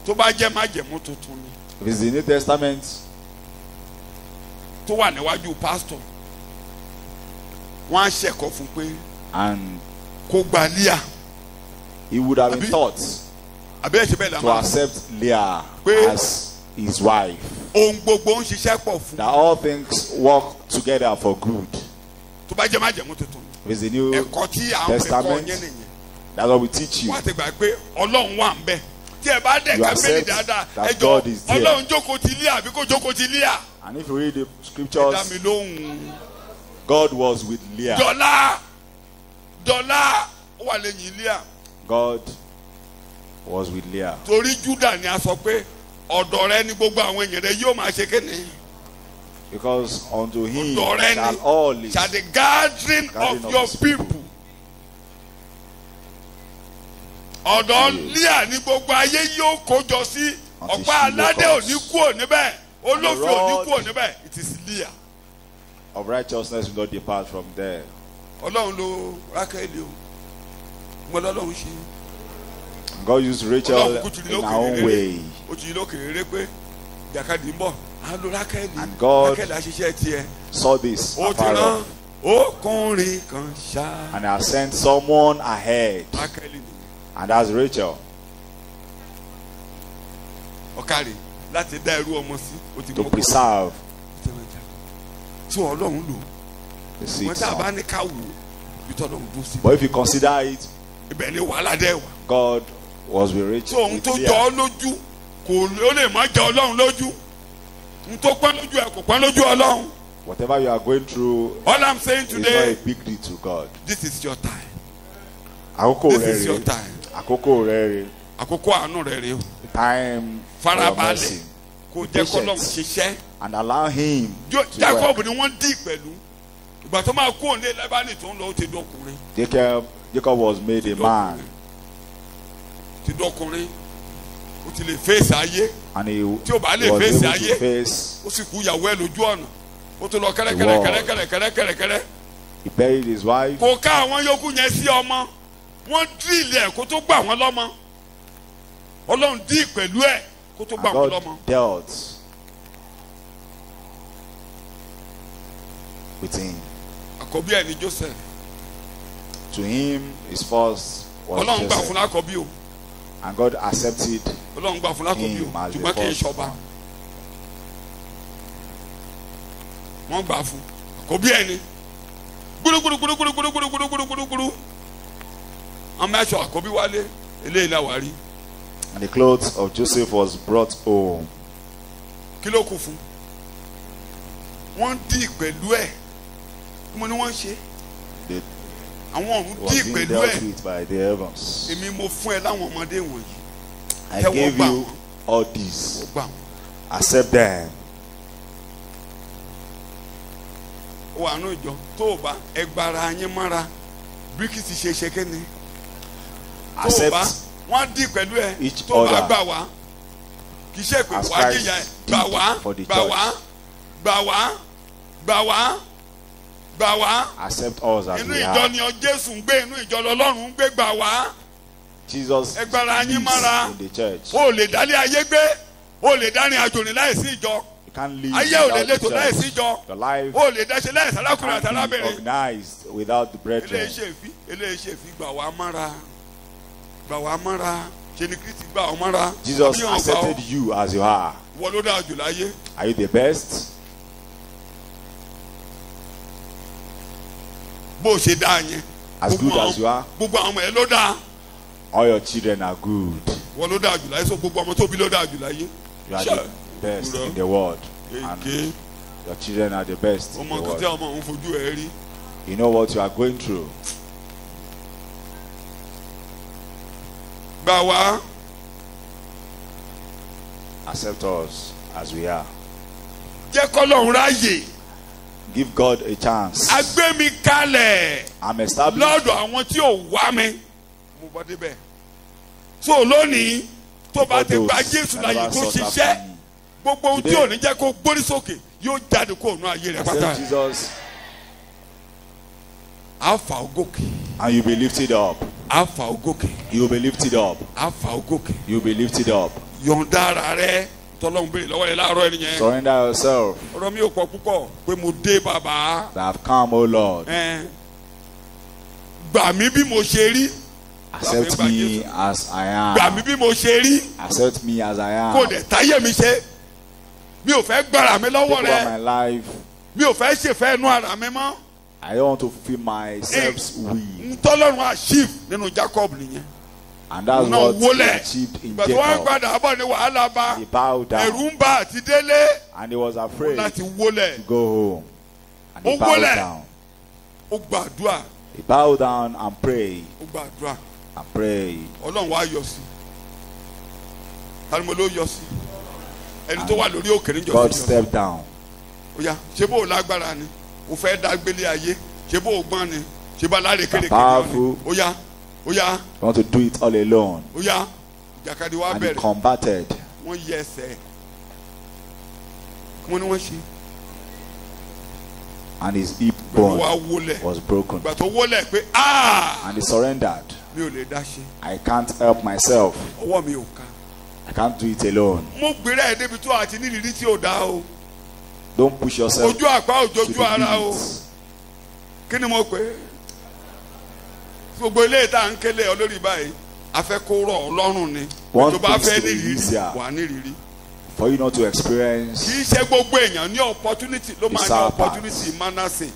tó bá jẹ́ májẹ̀mú tuntun ni If it's the New Testament, tó wà níwájú pásítọ̀ wọ́n á ṣẹ̀kọ́ fún pé and kó gba Líà he would have been Àbí? taught àbí ẹ̀ ṣe bẹ́ẹ̀ to làwọn accept Leah Pé- as his wife. ohun gbogbo ń ṣiṣẹ́ pọ̀ fún That all things work together for good. tó bá jẹ́ májẹ̀mú tuntun If it's the New ẹ̀kọ́ tí à ń fẹ́ kọ́ Testament, yẹn nìyẹn that's what we teach you. wọ́n á ti gbà pé Ọlọ́run wà ń bẹ̀ tí ẹ bá dẹ̀ You ká accept bẹ́ẹ̀ni dáadáa that ẹ jọ God is there. Ọlọ́run jókòó ti Líà àbí kó jókòó ti Líà And if you read the ẹ dá mi scriptures, lóhùn God was with Leah. dọ́là ó wà lẹ́yìn Líà God was with Leah. torí Júdà ni a sọ pé ọ̀dọ̀ rẹ ni gbogbo àwọn èèyàn rẹ yóò máa ṣe kéde Because unto him ọ̀dọ̀ rẹ shall ni all his shall the gathering Gathering of of your his people. people ọ̀dọ̀ Líà ni gbogbo ayé yóò kójọ sí Until ọ̀pá she aládé ò locals. ní kúrò níbẹ̀ olófin ò ní rod kúrò níbẹ̀ it is Líà of righteousness will not depart from there. Ọlọ́run ló Rákẹ́lì o mo lọ́lọ́run ṣe God used Rachel Ọlọ́run kú ti rí in her lókè own rere way. ó ti rí lókè rere pé jàkadì ń bọ̀ á lo Rákẹ́lì And God Rákẹ́lì àṣìṣe tiẹ̀ Saw this ó ti afar rán off, ọkùnrin kan ṣá and has sent someone ahead, Rákẹ́lì ni and that's Rachel, ọ̀kàrẹ̀ láti dá irú ọmọ sí ó ti to mú preserve tí Ọlọ́run lò the wọ́n seed. tá a bá son. ní ká wò bí tọ́lọ́run dúró sí But if you consider it, ibẹ̀ ni wàhálà dẹ́ wà God was with tí Rachel. ohun With tó jọ Leah. ọ́ lójú ó lè má jọ Ọlọ́run lójú ohun tó pọ́n lójú ẹ̀ kò pọ́n lójú Ọlọ́run Whatever you are going through All I'm saying is not a today, big deal to God. this is your time. Àkókò This rẹ̀ is your rèé. time. Àkókò rẹ̀ rèé. Àkókò àánú rẹ̀ rèé o. Time for your Farabalẹ̀. mercy. Kò Be jẹ́ kọ́lọ́hún patient. ṣiṣẹ́. And allow him to Jacob work. ni wọ́n dì pẹ̀lú. Ìgbà tó máa kú òǹdé Lábánì tó ń lọ ó ti dọkùnrin. Jacob was made a man, Ti dọkùnrin. Ó ti lè fèsì ayé. and he was Tí o bá lè able fèsì to ayé. face. Ó sì kú ìyàwó ẹ̀ lójú ọ̀nà. Ó tún lọ kẹ́rẹ́kẹ́rẹ́. He buried his wife. Kò ká àwọn yòókù yẹn sí ọmọ. Wọ́n dìrìlì ẹ̀ kó tó gbà wọ́n lọ́mọ. Ọlọ́run dì pẹ̀lú ẹ̀ kó tó gbà And wọ́n God lọ́mọ. dealt with him. Àkọ́bí ẹ̀ ni Joseph. To him, his first was Ọlọ́run gbà fún Joseph. lákọ̀bí o. And God accepted Ọlọ́run gbà fún lákọ̀bí him o. as the Ṣùgbọ́n kì í first ṣọba. one. Wọ́n gbà fún. Àkọ́bí ẹ̀ ni. Gbúrúgbúrúgbúrúgbúrúgbúrúgbúrúgbúrú. Wọ́n mẹ́sọ̀ àkọ́bí wálé. Eléyìí la wà rí. And the clothes of Joseph was brought home. Kí ló kù fún? Wọ́n dì pẹ̀lú ẹ̀. Mo ní wọ́n ṣe. It Àwọn ọ̀run was dì being pẹ̀lú dealt ẹ̀. with by the heavens. Èmi mo fún ẹ láwọn ọmọdé wọ̀nyí. I Tẹ́wọ́ gave gbà you wọ́n. all Ó this. gbà wọ́n. Accept them. Ó wà nù ìjọ. Tó o bá ẹgbàra yín mọ́ra. Bíríkì ti ṣe ṣe kéne. Tó o bá Accept wọ́n dì pẹ̀lú ẹ̀. each Tó o bá other gbà wá. Kì í ṣe pé as wàá Christ jìyà ẹ̀. did Gbà wá. for the Gbà wá. church. Gbà wá. Gbà wá. Gbà wá. Accept us as Inú we ìjọ are. ni Jésù ń gbé. Inú ìjọ lọ́lọ́run ń gbé. Gbà wá. Jesus Ẹgbàra yín lives mọ́ra. in the church. O lè dálé ayé gbé. O lè dání àjò ní láìsí ìjọ. You can't live Ayé ò lè without the létò láìsí church. ìjọ. Your life O lè dáṣe láìsí alákùnrin àti can't be alábìnrin. organized without the brethren. Eléyìí ṣe fi gbà wá mọ́ra. Gbà wá mọ́ra. Ṣé ni Kristi gbà ọ́ mọ́ra? Jesus Àbí ọ̀gbà ọ́? accepted you as you are. Wọ́n ló dáa jù láyé. Are you the best? Bó o ṣe dáa yẹn. As good as you are? Gbogbo àwọn ọmọ ẹ ló dáa. All your children are good. Wọ́n ló dáa jù láyé. So gbogbo ọmọ tó bí ló dáa jù láyé. You are Sure. the best Sure. in the world. And Èké. your children are the best in Ọmọ the kan tí world. ọmọ òun fojú ẹ rí. You know what you are going through. Gbà wá. Accept us as we are. Jẹ́ kọ́lọ́run ráyè. Give God a chance. Agbé mi kalẹ̀. I'm established. Lọ́dọ̀ àwọn tí ò wá mi. Mo bọ́ débẹ̀. So lónìí tó bá ti gba Jésù láyè tó ṣiṣẹ́ gbogbo ohun tí ò ní jẹ́ kó gbórí sókè yóò jáde kó ònú ayé rẹ̀ pátá. Accept Jesus Àfà ògòkè. and you'll be lifted up. Àfà ògòkè. You'll be lifted up. Àfà ògòkè. You'll be lifted up. Yọ̀ǹda ara rẹ̀ tọ́lọ́run béèrè lọ́wọ́ rẹ̀ láàárọ̀ ẹni yẹn. Surrender yourself. Ọ̀rọ̀ mi ò pọ̀ púpọ̀ pé mo dé bàbá. That have come, O Lord. Gbà mí bí mo ṣe rí. Accept me as I Gbà mí am. bí mo ṣe rí. Accept me as I Kò am. dẹ̀ táyé mi ṣe. Mi ò fẹ́ gbára mi lọ́wọ́ Take over rẹ̀. my life. Mi ò fẹ́ ṣèfẹ́ inú ara mi mọ́. I don't want to feel myself's will. Ntọ́lọ́run achieve nínú Jacob nìyẹn. And that's Òun náà what he wólẹ̀. achieved in Bẹ̀tẹ̀ wọ́n Jacob. padà bọ̀ ní wàhálà bá. He bowed down Ẹ̀rù ń bá àti délé and he was afraid láti to wólẹ̀. go home. And he Ó bowed wólẹ̀. down. Ó gbàdúrà. He bowed down and prayed Ó gbàdúrà. and prayed. Ọlọ́run wá yọ sí. Tani mo ló yọ sí? Ẹni tó wà lórí òkè níjọ́ God sí yọ sí. stepped down. Ó yá ṣé bó o lágbára ni? O fẹ́ dá gbélé ayé? Ṣé bó o gbọ́n ni? Ṣé bá láre kérékèré ni? Powerful. Ó yá. Ó yá. You want to do it all alone. Ó yá. Ìjàkadì wa And he bẹ̀rẹ̀. combated. Wọ́n yẹ ẹsẹ̀. Kí wọ́n ní wọ́n ṣe? And his hip Gbogbo wa bone wólẹ̀. was broken. Ìgbà tó wólẹ̀ pé aaa And he surrendered. mi ò lè dá ṣe. I can't help myself. Ọwọ́ mi ò ká. I can't do it alone. Mo gbéra ẹ̀ débi tó àti nírírí tí ò dá o. Don't push yourself Ojú àpá to òjòjú the ara o. limits. Kí ni mo pè é? Gbogbo ilé ìta ń kélé ọ lórí báyìí. A fẹ́ kó rọ̀ Ọlọ́run ni. One Tó bá thing fẹ́ to be nírírí easier. wà nírírí. For you not to experience. Kì í ṣe gbogbo èèyàn ní opportunity ló máa ní Bizarre opportunity Manasseh.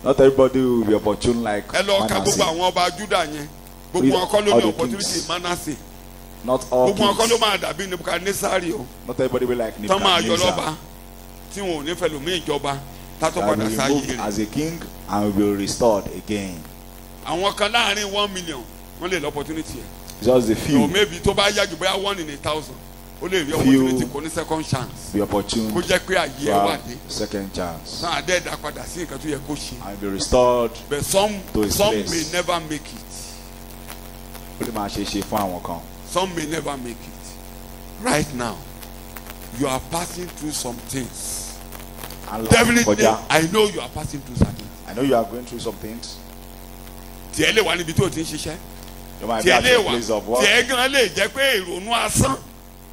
Not everybody will be opportune like Ẹ lọ ka gbogbo Manasseh. àwọn ọba Júdà yẹn. Gbogbo Read wọn kọ́ ló all ní the opportunity kings. Manasseh. Not all Gbogbo wọn kọ́ ló kings. máa dàbí Nebukadnesari o. Not everybody will like Tán máa yọ lọ́ba Nebuchadnezzar. tí wọn ò ní fẹ́ lómi ìjọba. tátó that will padà be sáyé removed rẹ̀. as a king and will be restored again. àwọn kan láàrin 1 million wọ́n lè lọ opportunity ẹ̀. Just the so few, maybe tó bá yájú bóyá 1 in 1,000 ó lè rí Few. opportunity kò ní second chance be opportune kó jẹ́ pé àyè to ẹ̀ wà have dé second chance náà àdẹ́ẹ̀dá padà sí nǹkan tó yẹ kó ṣe. and be restored. but some To his some place. may never make it. Ó lè máa ṣe fún àwọn kan. Some may never make it. Right now, you are passing through some things. And Definitely, kọjá. I know you are passing through something. I know you are going through some things. Tiẹ̀ lè wà níbi tó o ti ń ṣiṣẹ́. You might be Tiẹ̀ at lè your wà. place of work. Tiẹ̀ gan lè jẹ́ pé ìrònú asán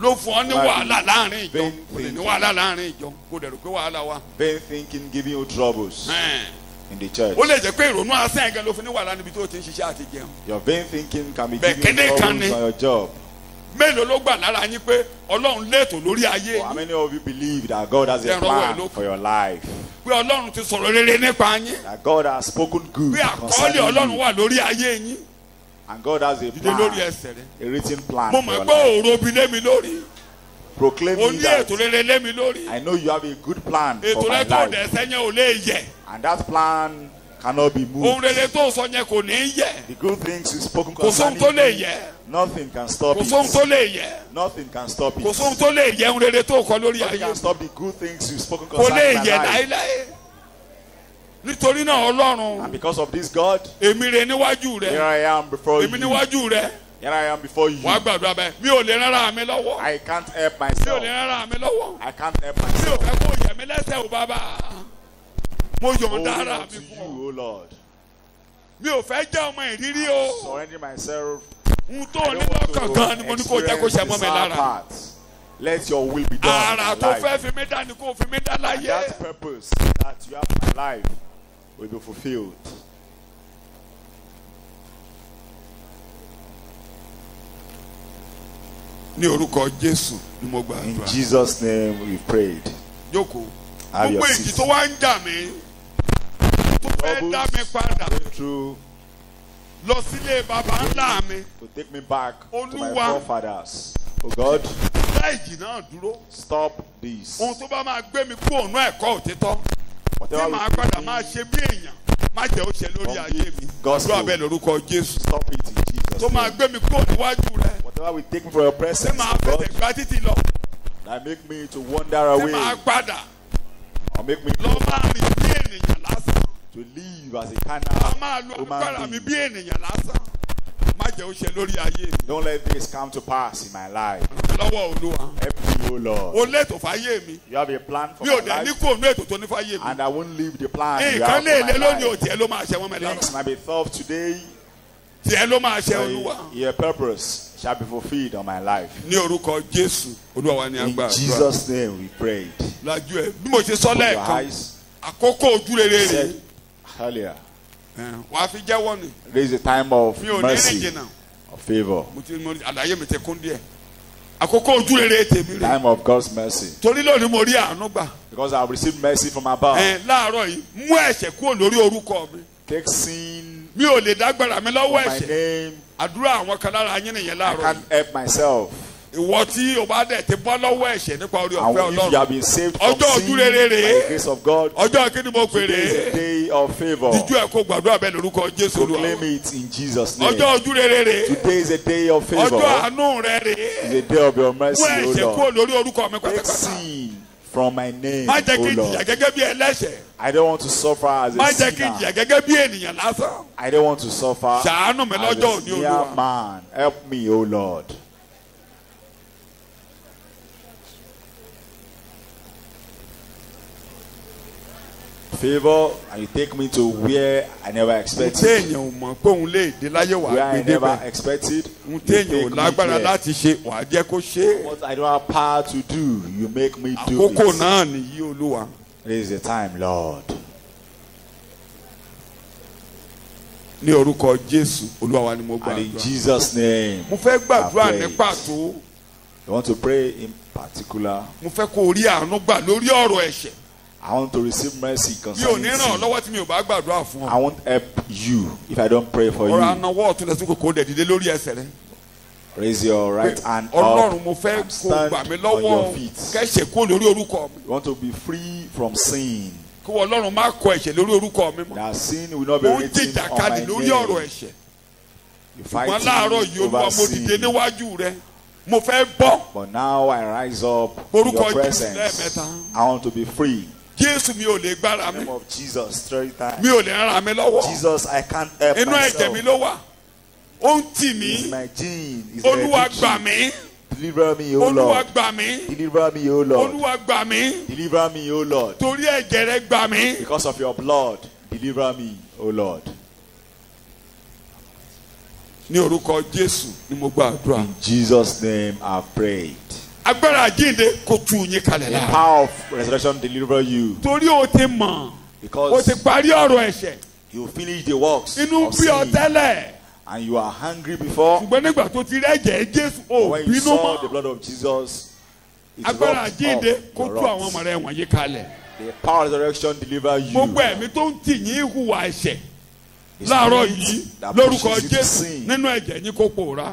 ló fún ọ ní Might be wàhálà láàrin ìjọ. vain Kò lè ní thinking. wàhálà láàrin ìjọ. Kò dẹ̀ rò pé wàhálà wà. Vain thinking giving you troubles in the church. Ó lè jẹ́ pé ìrònú asán gan ló fún ní wàhálà níbi tó o ti ń ṣiṣẹ́ àti jẹun. Your vain thinking can be Bẹ́ẹ̀ giving you kéde kan troubles ni. on your job. Mélòó ló gbà lára yín pé Ọlọ́run létò lórí ayé How yín? many of you believe that God has a Then plan look. for your life? Pé Ọlọ́run ti sọ̀rọ̀ rere nípa yín. That God has spoken good Pé àkọọ́lẹ̀ concerning Ọlọ́run you. wà lórí ayé yín. And God has a Ìdè lórí plan, ẹsẹ̀ rẹ̀. a written plan Mo for mọ̀ your pé life. òòrò bi lé mi lórí. Proclaim O me ní that ètò rere lé mi lórí. I know you have a good plan for Ètò my rẹ tó life. dẹ̀ sẹ́yìn ò lè yẹ̀. And that plan cannot be Ohun moved. rere tó sọ yẹn kò ní yẹ̀. The good things you spoken Kò sóhun concerning tó lè you, yẹ̀. nothing can stop Kò sóhun tó it. lè yẹ̀. Nothing can stop Kò it. sóhun tó lè yẹ̀ ohun rere tó kọ lórí Nothing ayé can mi. stop the good things you spoken Kò lè concerning my yẹ̀ life. láéláé. Nítorí náà Ọlọ́run, And because of this, God, èmi rè níwájú here rẹ̀. I am before Èmi you. níwájú rẹ̀. Here I am before you. Wàá gbàdúrà bẹ́ẹ̀. Mi ò lè rárá mi lọ́wọ́. I can't help Mi ò lè myself. rárá mi lọ́wọ́. I can't help Mi ò myself. fẹ́ kó yẹ̀ mí lẹ́sẹ̀ o bàbá. Mo yọ̀ǹda Holding ara on to mi you, fún ọ. O Lord. Mi ò fẹ́ jẹ́ ọmọ ìrírí o. Surrendering myself. Ohun tó I ní don't want lọ́kàn gan ni mo ní kó jẹ́ kó ṣe experience mọ́ the mi sad lára. part. Let your will be done in Àrà my tó fẹ́ life. fi mí dá ni kó fi mí dá And láyé. that purpose that you have in my life will be fulfilled. Ní orúkọ Jésù ni mo In gbàdúrà. Jesus' name we prayed. Jókòó. Have your Gbogbo èjì seat. tó wá ń jà mí. Tó fẹ́ dá mi padà Going through lọ sílé bàbá ńlá mi. to take me back to my Olúwa. forefathers. Oh God, Dá ìjì náà dúró. stop this. Ohun tó bá máa gbé mi kú òun ẹ̀kọ́ òtítọ́. Tí Whatever màá will padà take máa me, ṣe bí èèyàn. Má jẹ́ ó ṣe lórí From ayé mi. gospel. Lọ abẹ́ lórúkọ Jésù. stop it in Tó Jesus' máa name. gbé mi kú òun níwájú rẹ̀. Whatever will take me from your Tí presence, màá oh God, fẹsẹ̀ gbá títì lọ. that make me to wander Tí away màá padà or make me lọ máa rìn bí ènìyàn lásán. to live as a Màá carnal máa lo agbára mi human bí being. ènìyàn lásán. Má jẹ́ ó ṣe lórí ayé mi. Don't let this come to pass in my life. Lọ́wọ́ Olúwa. Help me, O Lord. O létò fáyé mi. You have a plan for Mi my ò dẹ̀ ní life, kó ònú ètò tó ní fáyé mi. and I won't leave the plan you Nǹkan have lè for lé my lónìí life. òtí ẹ ló máa ṣe wọ́n mi lára. Things might be thought today, Tiẹ̀ ló máa ṣe but Olúwa. your purpose shall be fulfilled on my life. Ní orúkọ Jésù, Olúwa wa ní In agbára. Jesus' name we prayed. Lajú ẹ bí mo ṣe sọ Open your lẹ́ẹ̀kan, eyes. àkókò ojú rere rè. Said earlier, Wàá fi jẹ́wọ́ ni. there is a time of Mi ò ní rìn mercy, jìnnà. of favor, Àlàyé mi ti kún díẹ̀. Àkókò ojú rere tèmi rè. time of God's mercy. Torí lónìí mo rí àánú gbà. Because I have received mercy from above. Láàárọ̀ yìí, mú ẹ̀ṣẹ̀ kúrò lórí orúkọ mi. Take sin Mi ò lè dágbára mi from lọ́wọ́ my ẹ̀ṣẹ̀. name. Àdúrà àwọn kan lára yín nìyẹn I láàárọ̀ can't yìí. help myself. Ìwọ tí o bá dẹ̀ ti bọ́ lọ́wọ́ ẹ̀ṣẹ̀ nípa orí And ọ̀fẹ́ if you Ọlọ́run. have been saved from Ọjọ́ sin ojú by rere the rèé. grace of God, Ọjọ́ kí ni mo pè today is a rè é? day of favor. Díjú ẹ̀ kó gbàdúrà bẹ́ẹ̀ lórúkọ Jésù Olúwa. Proclaim it in Jesus' name. Ọjọ́ ojú rere rèé. Today is a day of favor. Ọjọ́ àánú rẹ rèé. It's a day of your Mú mercy, O ẹ̀ṣẹ̀ kúrò Lord. lórí orúkọ mi Take pátápátá. sin from my name, Má jẹ́ O kí n jìyà Lord. gẹ́gẹ́ bí ẹlẹ́ṣẹ̀. I don't want to suffer as Má a jẹ́ kí n sinner. jìyà gẹ́gẹ́ bí ènìyàn lásán. I don't want to suffer Ṣàánú mi as lọ́jọ́ a òní mere Olúwa. man. Help me, O Lord. Favor, and you take me to where I never Ohun expected, téèyàn ò mọ̀ pé òun lè dé láyé wàá where I gbé never débẹ̀. expected. Ohun You téèyàn ò take me lágbára there. láti ṣe wàá jẹ́ kó ṣe é. What I don't have power to do, you make me do Àkókò it. náà nìyí Olúwa. This is the time, Lord. Ní orúkọ Jésù Olúwa wa ni mo And in gbàdúrà. Jesus' name, Mo fẹ́ gbàdúrà I ní pray. pàtó. I want to pray in particular. Mo fẹ́ kó o rí àánú gbà lórí ọ̀rọ̀ ẹ̀ṣẹ̀. I want to receive mercy Mi ò concerning ní ràn ọ́ sin. lọ́wọ́ tí mi ò bá gbàdúrà fún I ọ. won't help you if I don't pray for Ọ̀rọ̀ you. anáwọ́ ọ̀tún lẹ́sìn kòkó dẹ̀ dìde lórí ẹsẹ̀ rẹ̀. Raise your right hand Ọlọ́run mo up fẹ́ and kó stand gbà mí on lọ́wọ́ your feet. kẹ́ṣẹ̀ kó lórí orúkọ mi. You want to be free from sin. kí wọ́n Ọlọ́run má kọ ẹ̀ṣẹ̀ lórí orúkọ mi mọ́. That sin will not be Ó ń written on jìjàkadì my lórí ọ̀rọ̀ name. ẹ̀ṣẹ̀. You Ṣùgbọ́n láàárọ̀ yìí Olúwa mo dìde sin. níwájú rẹ. Mo fẹ́ bọ́. But now I rise up in Orúkọ your Jésù presence. lẹ́ẹ̀mẹ́ta. I want to be free. Jésù mi ò lè gbára In the mi. name of Jesus, 3 times. Mi ò lè ràn mí lọ́wọ́. Jesus, I can't help Inú ẹ̀jẹ̀ mi myself. ló wà. Ó ń tì It's mí. my gene. It's Olúwa my gbà victory. mí. Deliver me, O Olúwa Lord. gbà mí. Deliver me, O Lord. Olúwa gbà mí. Deliver me, O Lord. Torí ẹ̀jẹ̀ rẹ gbà mí. Because of your blood, deliver me, O Lord. Ní orúkọ Jésù ni mo gbàdúrà. In Jesus' name I prayed. Agbára àjíǹde kò tú yín kalẹ̀ The lára. power of resurrection deliver you. Torí o ti mọ̀. O Because ti parí ọ̀rọ̀ ẹ̀ṣẹ̀. you finish the works Inú of bí ọ sin. tẹ́lẹ̀. And you are hungry before. Ṣùgbọ́n nígbà tó ti rẹ́jẹ̀ Jésù ò When you bínú saw the mọ́. blood of Jesus, it Agbára rubbed àjíǹde off kò your tú àwọn ọmọ wrath. rẹ wọ̀nyí kalẹ̀. The power of resurrection deliver you. Gbogbo ẹ̀mí tó ń tì yín hùwà ẹ̀ṣẹ̀. The Láàárọ̀ spirit yìí that lórúkọ pushes you to Jésù sin nínú ẹ̀jẹ̀ yín kó pòórá.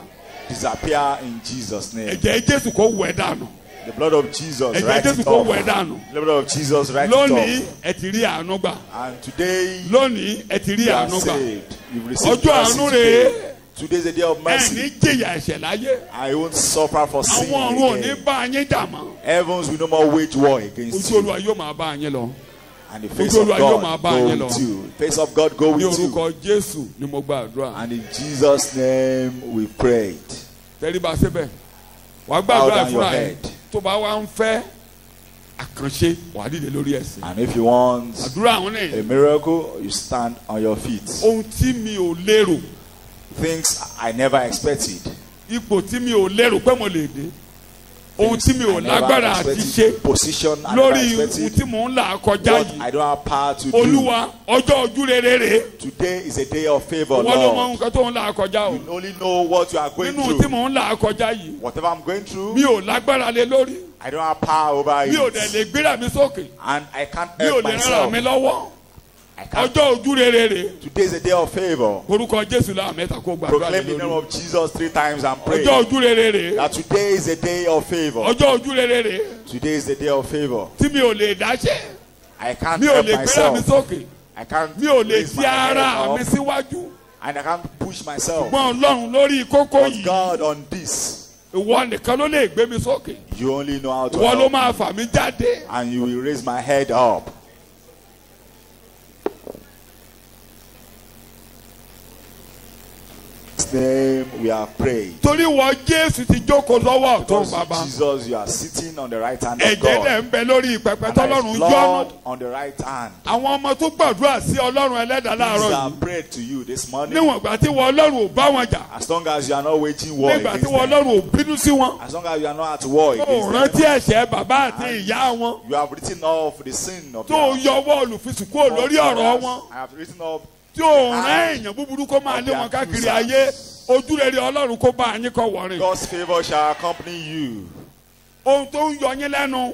disappear in Jesus' name. Ẹ̀jẹ̀ Jésù kó wẹ̀ dànù. The blood of Jesus Ẹ̀jẹ̀ writes Jésù it kó off. wẹ̀ dànù. The blood of Jesus writes Lónìí it off. ẹ ti rí àánú gbà. And today Lónìí ẹ ti rí you are àánú gbà. saved. You've received Ọjọ́ mercy àánú today. rèé. Today is the day of Ẹ ní mercy. jìyà ẹ̀ṣẹ̀ láyé. I won't suffer for sin Àwọn ọ̀run ò ní again. bá yín jà mọ́. Heavens will no more wage war against Ojú you. Olúwa yóò máa bá yín lọ. And the face Ojú of Olúwa yóò God máa bá go yín lọ. with you. Face of God go Ní with you. orúkọ Jésù ni mo gbàdúrà. And in Jesus' name we prayed. Tẹríba síbẹ̀. Wàá Bow gbàdúrà down your fúnra ẹ̀. head. Tó bá wá ń fẹ́ àkànṣe wàá dìde lórí ẹsẹ̀. And if you want Àdúrà àwọn a náà. miracle, you stand on your feet. Ohun tí mi ò lérò. Things I never expected. Ipò tí mi ò lérò pé mo lè dé. Ohun tí mi ò I never lágbára àti expected. ṣe. Position I never Lórí ohun expected. tí mò ń là kọjá What yìí. I don't have power to do. Olúwa ọjọ́ ojú rere rè. Today is a day of favor, Wọ́n ló mọ Lord. nǹkan tó ń là kọjá o. You only know what you are going Nínú tí through. mò ń là kọjá yìí. Whatever I'm going through, Mi ò lágbára lé lórí. I don't have power over Mi ò dẹ̀ it. lè gbéra mi sókè. And I can't Mi ò help lè ràn myself. mí lọ́wọ́. I can't. Ọjọ́ ojú rere rè. Today is a day of favor. Orúkọ Jésù láà mẹ́ta kó gbàdúrà lé Proclaim the name lórí. of Jesus 3 times and pray Ọjọ́ ojú rere rè. that today is a day of favor. Ọjọ́ ojú rere rè. Today is the day of favor. Tí mi ò lè dáṣẹ́. I can't Mi ò help lè gbéra mi myself. sókè. I can't Mi ò lè raise ti my head ara mi up, síwájú. and I can't push myself. Gbọ́n Ọlọ́run lórí kókó But yìí. God, on this, Ìwọ nìkan ló lè gbé mi sókè. you only know how to Ìwọ ló help máa me, fà mí jáde. and you will raise my head up. In His name we are praying. Torí wọ Jésù ti jókòó lọ́wọ́ ọ̀tún Because bàbá. Jesus, you are sitting on the right hand of Ẹ̀jẹ̀ God. dẹ̀ ń bẹ lórí pẹpẹ And there is tọ́lọ́run blood yọ́nú. on the right hand. Àwọn ọmọ tó gbàdúrà sí Ọlọ́run ẹlẹ́dàá These láàárọ̀ are yìí. prayed to you this morning. Níwọ̀n ìgbà tí wọ́n Ọlọ́run ò bá wọn jà. As long as you are not waging war Nígbà tí against wọ́n them. Ọlọ́run ò bínú sí wọn. As long as you are not at war Tó against rántí them. ẹ̀ṣẹ̀ bàbá àti ìyá wọn. You have written off the sin of Tó their yọwọ́ olùfisùn kúrò lórí ọ̀rọ̀ wọn. I have written off Tí ò rán èèyàn búburú kó máa lé wọn káàkiri ayé. Ojúrere Ọlọ́run kó bá yín kọ́ wọ̀rin. God's favor shall accompany you. Ohun tó ń yọ yín lẹ́nu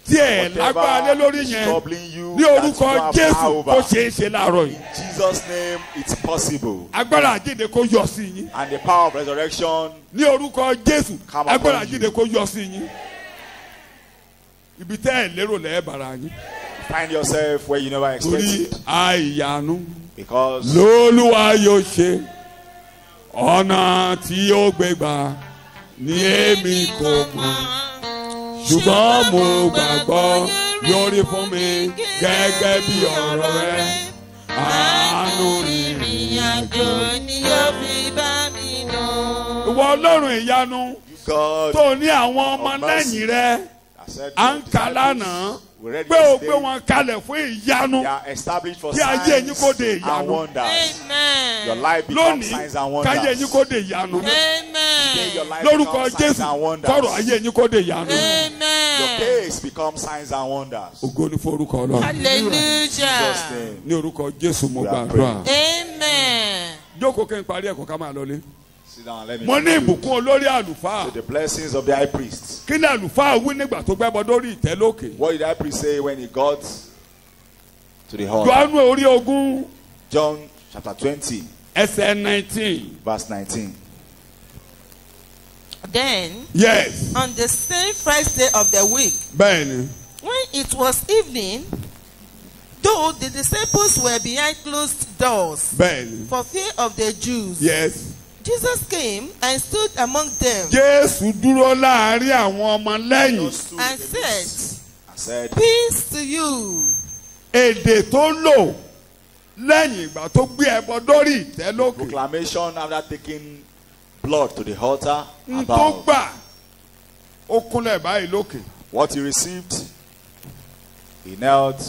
tí ẹ̀ lágbára lé lórí is yẹn. troubling you, Ní that you orúkọ don't have Jésù power kó over. ṣeé ṣe láàárọ̀ yìí. In Jesus' name, it's possible. Agbára àjíǹde kó yọ sí yín. And the power of resurrection, Ní orúkọ Jésù Come upon agbára you. àjíǹde kó yọ sí yín. Ibi tẹ́ ẹ̀ lérò lẹ́ẹ̀ bàrà yín. find yourself where you never Torí expected. àìyanu Because lÓlúwa yóò ṣe ọ̀nà tí ó gbé gbà ní èmi kò mọ̀. Ṣùgbọ́n mo gbàgbọ́ yóò rí fún mi gẹ́gẹ́ bí ọ̀rọ̀ rẹ. Àánú rìnrìn àjò ni yóò fi bá mi lọ. ìwọ Ọlọ́run ìyanu God tó ní àwọn ọmọ lẹ́yìn rẹ has said à to ń the kà disciples, lánàá we read pé o yesterday, gbé wọn kalẹ̀ fún ìyanu they are established for Kí ayé yín kó signs de and ìyanu. wonders. Amen. Your life becomes lónìí signs and káyé yín wonders. kó de ìyanu Today your Amen. life lórúkọ becomes signs Jésù and wonders. kọ́rọ̀ ayé yín kó de ìyanu. Your Amen. case becomes signs and wonders. Ògo ni fún orúkọ Ọlọ́run Hallelujah. Jesus' name. ní orúkọ Jésù mo We are gbàdúrà. Amen. Jókòó kí n parí ẹ̀kọ́ ká máa lọlé. Sit down and let me Mo ní conclude. ìbùkún olórí àlùfáà. So the blessings of the high priest. Kí ni àlùfáà wí nígbà tó gbẹ́bọ lórí ìtẹ́ lókè? What did the high priest say when he got to the hall? Jòhánù orí ogún John chapter 20, ẹsẹ̀ 19. verse 19. Then, Yes. on the same first day of the week, Bẹ́ẹ̀ni. when it was evening, Though the disciples were behind closed doors bẹ́ẹ̀ni. for fear of the Jews, yes. Jesus came and stood among them Jésù dúró láàrin àwọn ọmọ lẹ́yìn. and said, I said, "Peace to you." Èdè tó lò lẹ́yìn ìgbà tó gbé ẹbọ dórí ìtẹ́ lókè. proclamation after taking blood to the altar N tó about gbà ó kúnlẹ̀ báyìí lókè. what he received. He knelt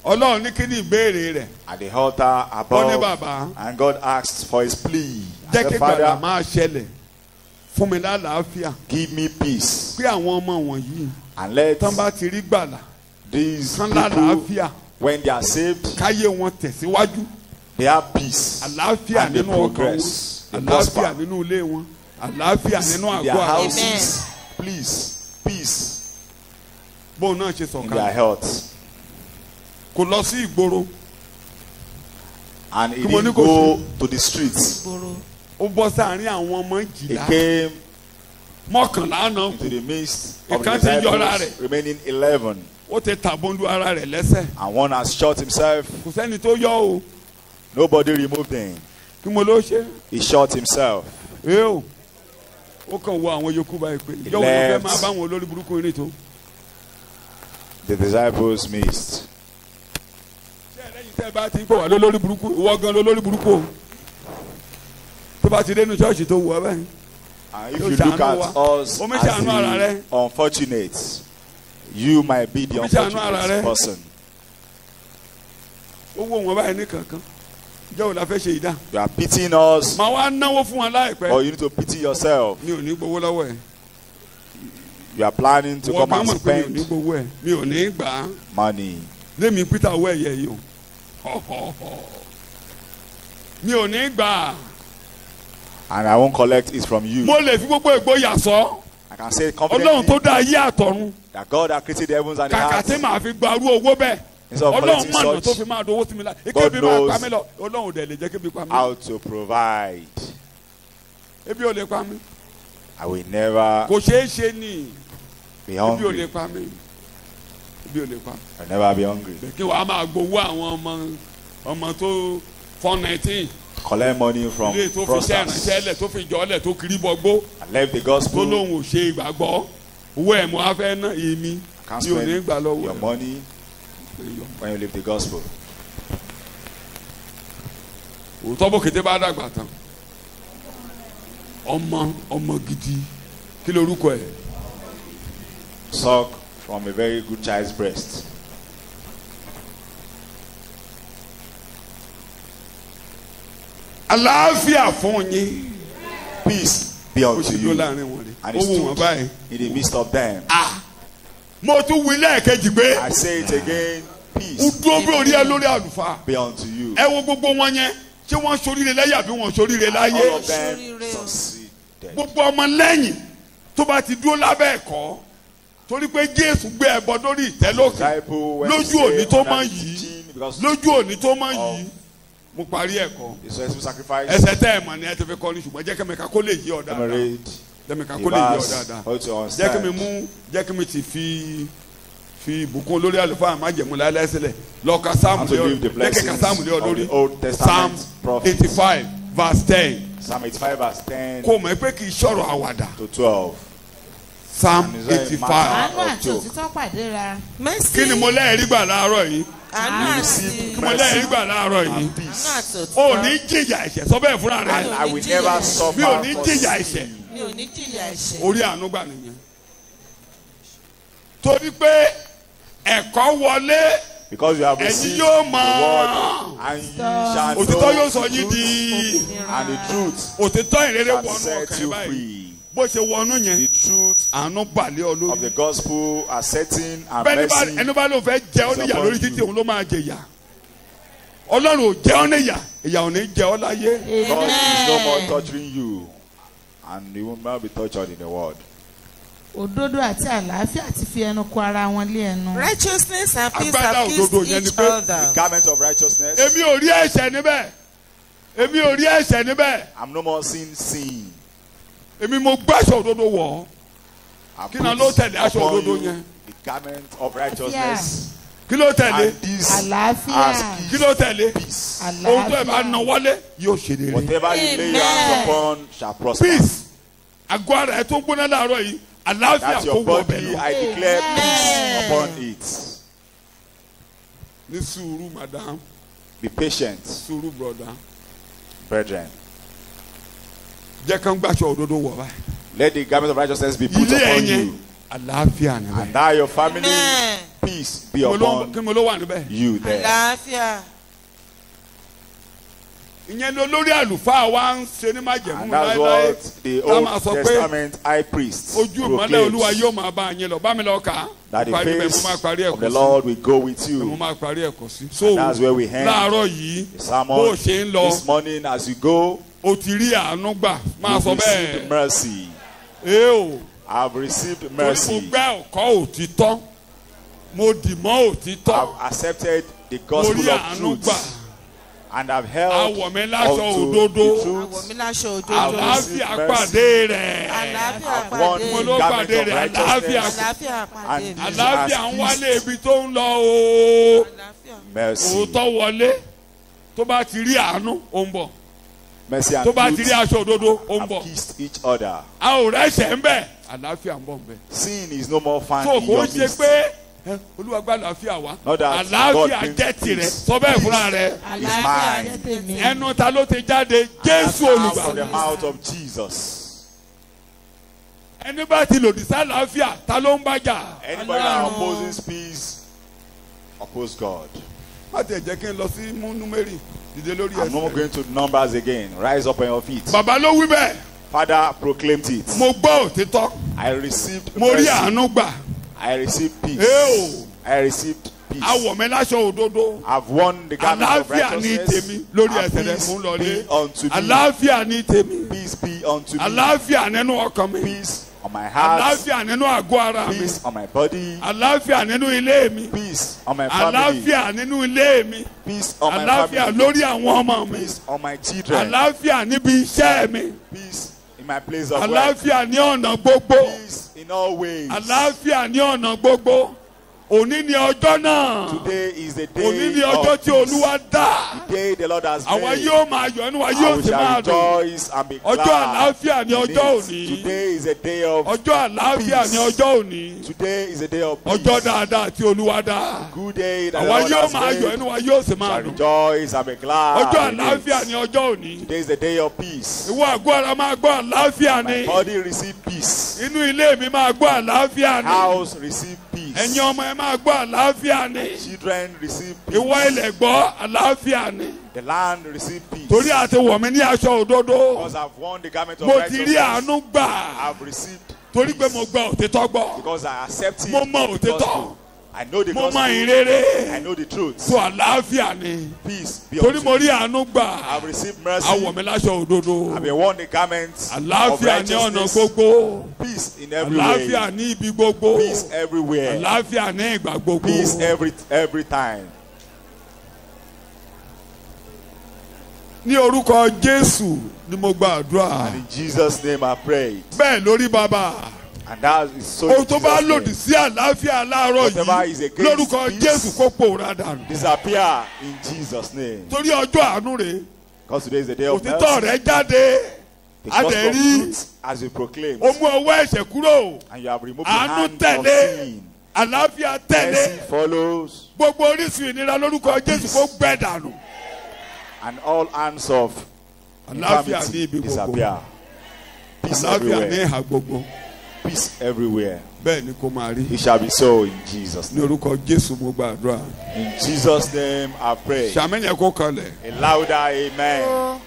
Ọlọ́run ní kí ni ìbéèrè rẹ̀. at the altar Ó ní above, bàbá and God asked for his plea. I jẹ́ kí said, gbàdá Father, máa ṣẹlẹ̀ fún mi lálàáfíà. give me peace, Pé àwọn ọmọ wọ̀nyí and let tán bá ti rí gbàlà these kán people, lálàáfíà when they are saved, káyé wọn tẹ̀síwájú. they have peace Àlàáfíà and they nínú ọkàn wọn. progress, they Àlàáfíà prosper. nínú ilé wọn. Àlàáfíà nínú In their àgọ́ àwọn. houses, please, peace Bóun náà ṣe in their sọ̀kalẹ̀. health. Kò lọ sí ìgboro. And he Come on, didn't Nico. go to the streets. Ó bọ́ sáàrin àwọn ọmọ He jìlá. came Mọ́kànlá náà into kù. the midst of the Ìkan ti yọra disciples, rẹ̀. remaining 11. Ó ti tàbọ̀ndù ara rẹ̀ lẹ́sẹ̀. And one has shot himself. Kò sẹ́ni tó yọ o. Nobody removed him. Kí mo ló ṣe? He shot himself. Ee o. Ó kàn wo àwọn yòókù báyìí pé. Ìjọba ló fẹ́ máa bá àwọn olórí burúkú rìn tó. The disciples missed. Ṣé ẹlẹ́yin tẹ́ bá ti ń pè wá lólórí burúkú? Ìwọ gan lólórí burúkú o. Tó bá ti dénú ṣọ́ọ̀ṣì tó wù ọ́ báyìí. And if Yóò you ṣàánú look at wa. us Omi as ṣàánú ara rẹ. the unfortunate, you might be the Omi ṣàánú ara unfortunate rẹ. person. Ó wò wọ́n báyìí ní kankan. Ìjọ́ wo la fẹ́ ṣe ìdá? You are pitying us, Màá wá náwó fún wọn láìpẹ́. or you need to pity yourself. Mi ò ní gbowó lọ́wọ́ ẹ̀. You are planning to Wọ́n come gbà and mọ̀ pé mi ò ní spend gbowó ẹ̀. Mi ò ní gbà á. money. Lémi Peter owó ẹ̀yẹ yìí o. Mi ò ní gbà á. And I won't collect it from you. Mo lè fi gbogbo ìgboyà sọ. I can say Ọlọ́run tó confidently dá ayé àtọ̀run. that God has created the heavens and the Kàkà tí earth. màá fi gba arú owó bẹ́ẹ̀. Instead of Ọlọ́run collecting mọ̀nà tó such, fi máa dowó sí mi la. God Ebi máa knows pa mí lọ. Ọlọ́run dẹ̀ lè jẹ́ kébi pa mí. how to provide. Ebi ò lè pa mí. I will never Kò ṣeé ṣe ni. be Ebi ò lè hungry. pa mí. Ebi ò lè pa. I will never be hungry. Kí wàá máa gbowó àwọn ọmọ tó 419. Collect money from Ilé tó fi ṣẹ́ ìrànṣẹ́ fraudsters. lẹ̀ tó fi jọ́ lẹ̀ tó kiri bọ́gbó. I left the Tó gospel. lóun ò ṣe ìgbàgbọ́. Owó ẹ̀ mo á fẹ́ ná èmi. I can't Tí ò ní spend gbà lọ́wọ́ your ẹ̀. money when you leave the gospel. Òótọ́ bó kété bá dàgbà tán. Ọmọ gidi. Kí lorúkọ ẹ̀? Suck from a very good child's breast. Àlàáfíà fún yín. Peace be Ó unto sì dúró you. láàrin wọn rí. And Ó he wù wọ́n báyìí. stood in the midst of them. Mo tún wí lẹ́ẹ̀kejì pé. I say it again. Ó Peace dúró bí orí ẹ lórí àlùfáà. be unto you. Ẹ wo gbogbo wọn yẹn. Ṣé wọ́n ṣoríire láyé àbí wọ́n ṣoríire All láyé? of them Sorry, succeeded. Gbogbo ọmọ lẹ́yìn tó bá ti dúró lábẹ́ ẹ̀kọ́. Torí pé Jésù gbé ẹbọ lórí ìtẹ́ lókè. Disciple when Lójú they òní tó under mọ̀ the yìí. teaching, because Lójú òní tó mọ̀ yìí. Mo parí ẹ̀kọ́. the successful sacrifice. Ẹsẹ̀ tẹ́ ẹ̀ mọ̀ ni ẹ ti fi kọ́ ni ṣùgbọ́n jẹ́ kí mi ká kó lè yí ọ Let me dáadáa. read Jẹ́mi ká the kó lè yí ọ verse dáadáa. how to Jẹ́ kí mi understand. jẹ́ kí mi ti fi ìbùkún lórí àlùfáà májẹ̀mú láéláé sílẹ̀. Lọ ka sáàmù How to lé ọ live the jẹ́ kí blessings ka sáàmù lé ọ of lórí. the Old Psalm Testament prophets. 85 verse 10. Psalm 85 verse 10 Kó o mọ̀ pé kì í ṣọ̀rọ̀ àwàdà. to 12. Psalm And is that a 85. matter? Àánú àti òtítọ́ pàdé ra. Mercy Kí ni mo lẹ́ẹ̀rí gbà láàárọ̀ yìí? àánú receive àti Kí mo lẹ́ẹ̀rí gbà láàárọ̀ yìí? And peace. àánú àti O òtítọ́. ní jìyà ẹ̀ṣẹ̀ sọ bẹ́ẹ̀ fúnra And rẹ̀. I will never suffer Mi ò ní for jìyà sin. ẹ̀ṣẹ̀. Mi ò ní jìyà ẹ̀ṣẹ̀. Orí àánú gbà nìyẹn. Torí pé ẹ̀kọ́ wọlé. Because you have Ẹ̀yin received the yóò word mọ̀. and you shall know Òtítọ́ yóò sọ the yín truth, di. and the truth Òtítọ́ ìrere shall wọnú set ọkàn you ẹ̀ báyìí. free. Bó ṣe wọnú yẹn, The truth àánú balẹ̀ ọ of the lórí. gospel are setting and Bẹ́ẹ̀ni mercy. ẹni bá lóun fẹ́ jẹ́ ọ́ níyà lórí títí òun ló máa jẹ ìyà. Ọlọ́run ò jẹ́ ọ́ níyà, ìyà ò ní jẹ ọ́ láyé. God is no more torturing you, and you will not be tortured in the world. Òdodo àti àlàáfíà ti fi ẹnu kò ara wọn lé ẹnu. Righteousness and peace Agbádá have òdodo kissed yẹn ni each pé The other. garment of righteousness. Èmi ò rí ẹ̀ṣẹ̀ níbẹ̀. Èmi ò rí ẹ̀ṣẹ̀ níbẹ̀. I'm no more seeing sin. Èmi mo gbàṣọ òdodo wọ̀ ọ́. I Kí ni ló tẹ̀lé aṣọ upon òdodo you yẹn? the garment of righteousness. kí ló tẹ̀lé And this Àlàáfíà. as kí ló tẹ̀lé peace. ohun tó ẹ̀ bá nà wọlé yóò ṣe rere. Whatever you lay your hands upon shall prosper. Peace àgọ́ ara ẹ̀ tó gbóná láàárọ̀ yìí àlàáfíà That's kó your wọ ọbẹ̀ body. lọ. I declare peace upon it. ní sùúrù madam Be patient, sùúrù broda brethren. jẹ́ kán gbàṣọ òdodo wọ̀ báyìí. Let the garment of righteousness be put ilé upon ẹ̀yẹn you. àlàáfíà And níbẹ̀. now your family, Amen. peace be kí upon mo ló wà níbẹ̀. you there. Àlàáfíà. ìyẹn ló lórí àlùfáà wa ń ṣe ní májẹ̀mú And that's láéláé. what the Tá Old máa sọ pé Testament high priest ojú ìmọ́lẹ̀ olúwa yóò proclaims máa bá yín lọ bá mi lọ kà á. that the Parí bẹ́ẹ̀, mo face máa parí of the ẹ̀kọ́ sí. Lord will go with mo you. máa parí ẹ̀kọ́ sí. so And that's where we end láàárọ̀ yìí The bó o sermon ṣe ń lọ this morning as you go, o ti rí àánú gbà máa sọ you've received bẹ́ẹ̀. mercy. o I've received torí mo mercy. gbẹ́ ọ̀kọ́ òtítọ́ mo dì mọ́ òtítọ́ I've accepted the mo gospel rí of àánú gbà truth. And I've held Àwọ̀ mi láṣọ onto òdodo. the Àwọ̀ truth. mi láṣọ òdodo. àlàáfíà mercy. pàdé rẹ̀ Àlàáfíà One pàdé. mo ló garment pàdé of rẹ̀ righteousness. Àlàáfíà pàdé. And mi. this àlàáfíà has ń wálé peace. ibi tó ń lọ o Àlàáfíà. Mercy. òótọ́ wọlé tó bá ti rí àánú ó ń bọ̀ Mercy and tó bá ti rí truth aṣọ òdodo ó ń have bọ̀ kissed each other. a ò rẹ́ṣẹ̀ ń bẹ̀ àlàáfíà ń bọ̀ ń bẹ̀. Sin is no more found so in kò your ń ṣe midst. pé olúwa gba àlàáfíà wa Not that àlàáfíà God brings jẹ́ tirẹ̀ peace. sọ bẹ́ẹ̀ fúnra rẹ̀ Àlàáfíà mine. jẹ́ tèmi. ẹnu ta ló ti jáde That's jésù out from the olùgbàlà mouth of Jesus. ẹni bá ti lòdì sí àlàáfíà ta ló ń bájà. Anybody that opposes peace, oppose God. má tẹ̀ jẹ́ kí n lọ sí númérì dìde lórí I'm not ẹsẹ̀. going to numbers again. Rise up on your feet. bàbá ló wí bẹ́ẹ̀ Father proclaimed it. mo gbọ́ òtítọ́ I received mo rí mercy. àánú gbà I received peace. Eo. I received peace. awọ̀ mi láṣọ òdodo I've won the garment of àlàáfíà ní righteousness. tèmi lórí And ẹsẹ̀ rẹ̀ peace mú lọlé be unto me. àlàáfíà ní tèmi Peace be unto me. àlàáfíà nínú ọkàn mi Peace on my heart. àlàáfíà nínú àgọ́ ara mi Peace on my body. àlàáfíà nínú ilé mi Peace on my family. àlàáfíà nínú ilé mi Peace on my àlàáfíà family. lórí àwọn ọmọ mi Peace on my children. àlàáfíà níbi iṣẹ́ mi Peace in my place of work. àlàáfíà ní ọ̀nà gbogbo Peace in all ways. àlàáfíà ní ọ̀nà gbogbo òní ni ọjọ́ náà Today is the òní ni day ọjọ́ of tí peace. olúwa dá The day the Lord has àwa made. yóò máa yọ̀ ẹnu wa I yóò sì shall máa dùn rejoice and be glad. ọjọ́ àlàáfíà ní in ọjọ́ it. òní Today is a day of ọjọ́ àlàáfíà ní peace. ọjọ́ òní Today is a day of peace. ọjọ́ dáadáa tí olúwa dá Good day that the àwa Lord yóò has máa yọ̀ made. ẹnu wa yóò sì máa Shall dùn rejoice and be glad. ọjọ́ in àlàáfíà it. ní ọjọ́ òní Today is the day of peace. ìwọ àgọ́ ara máa gbọ́ àlàáfíà My ni body receive peace. inú ilé mi máa gbọ́ àlàáfíà ni House receive peace. ẹ̀yin ọmọ ẹ máa gbọ́ àlàáfíà ni Children receive peace. ìwọ ilẹ̀ gbọ́ àlàáfíà ni The land receive peace. torí àti wọ̀ mí ní aṣọ òdodo Because I've won the garment of mo ti rí righteousness. àánú gbà I've received torí pé peace. mo gba òtítọ́ gbọ́ Because I accept it. Mo mọ the òtítọ́. gospel. I know the mo gospel. mọ ìrere I know the truth. tó àlàáfíà ni Peace be torí unto mo me. rí àánú gbà I've received mercy. awọ̀ mi láṣọ òdodo I've been worn the garments of àlàáfíà ní ọ̀nà righteousness. gbogbo Peace in every àlàáfíà way. ní ibi gbogbo Peace everywhere. àlàáfíà ní ìgbà gbogbo Peace every time. ní orúkọ Jésù ni mo gba àdúrà And in Jesus' name I pray. bẹ́ẹ̀ lórí bàbá And that is so. ohun in tó bá Jesus' lòdì name. sí àlàáfíà láàárọ̀ Whatever is yìí against lórúkọ peace. Jésù kó pòórá dànù Disappear in Jesus' name. torí ọjọ́ àánú rèé Because today is the day of òtítọ́ mercy. rẹ̀ jáde The gospel of adẹ̀rí truth as you proclaim. ó mú ọwọ́ ẹ̀ṣẹ̀ kúrò And you have removed the àánú hand of tẹ̀lé sin. àlàáfíà tẹ̀lé Mercy follows. gbogbo orísun ìnira lórúkọ Jésù kó gbẹ dànù And all hands of àlàáfíà ní infirmity ibi gbogbo disappear. Peace àlàáfíà ní everywhere. ìhà gbogbo Peace everywhere. bẹ́ẹ̀ ni kó máa rí It shall be so in Jesus' ní name. orúkọ Jésù mo gbàdúrà In Jesus' name I pray. ṣàmẹ́yẹ kó kanlẹ̀ A louder amen.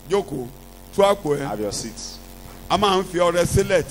jókòó tú àpò ẹ̀ Have your seats. a máa ń fi ọrẹ sílẹ̀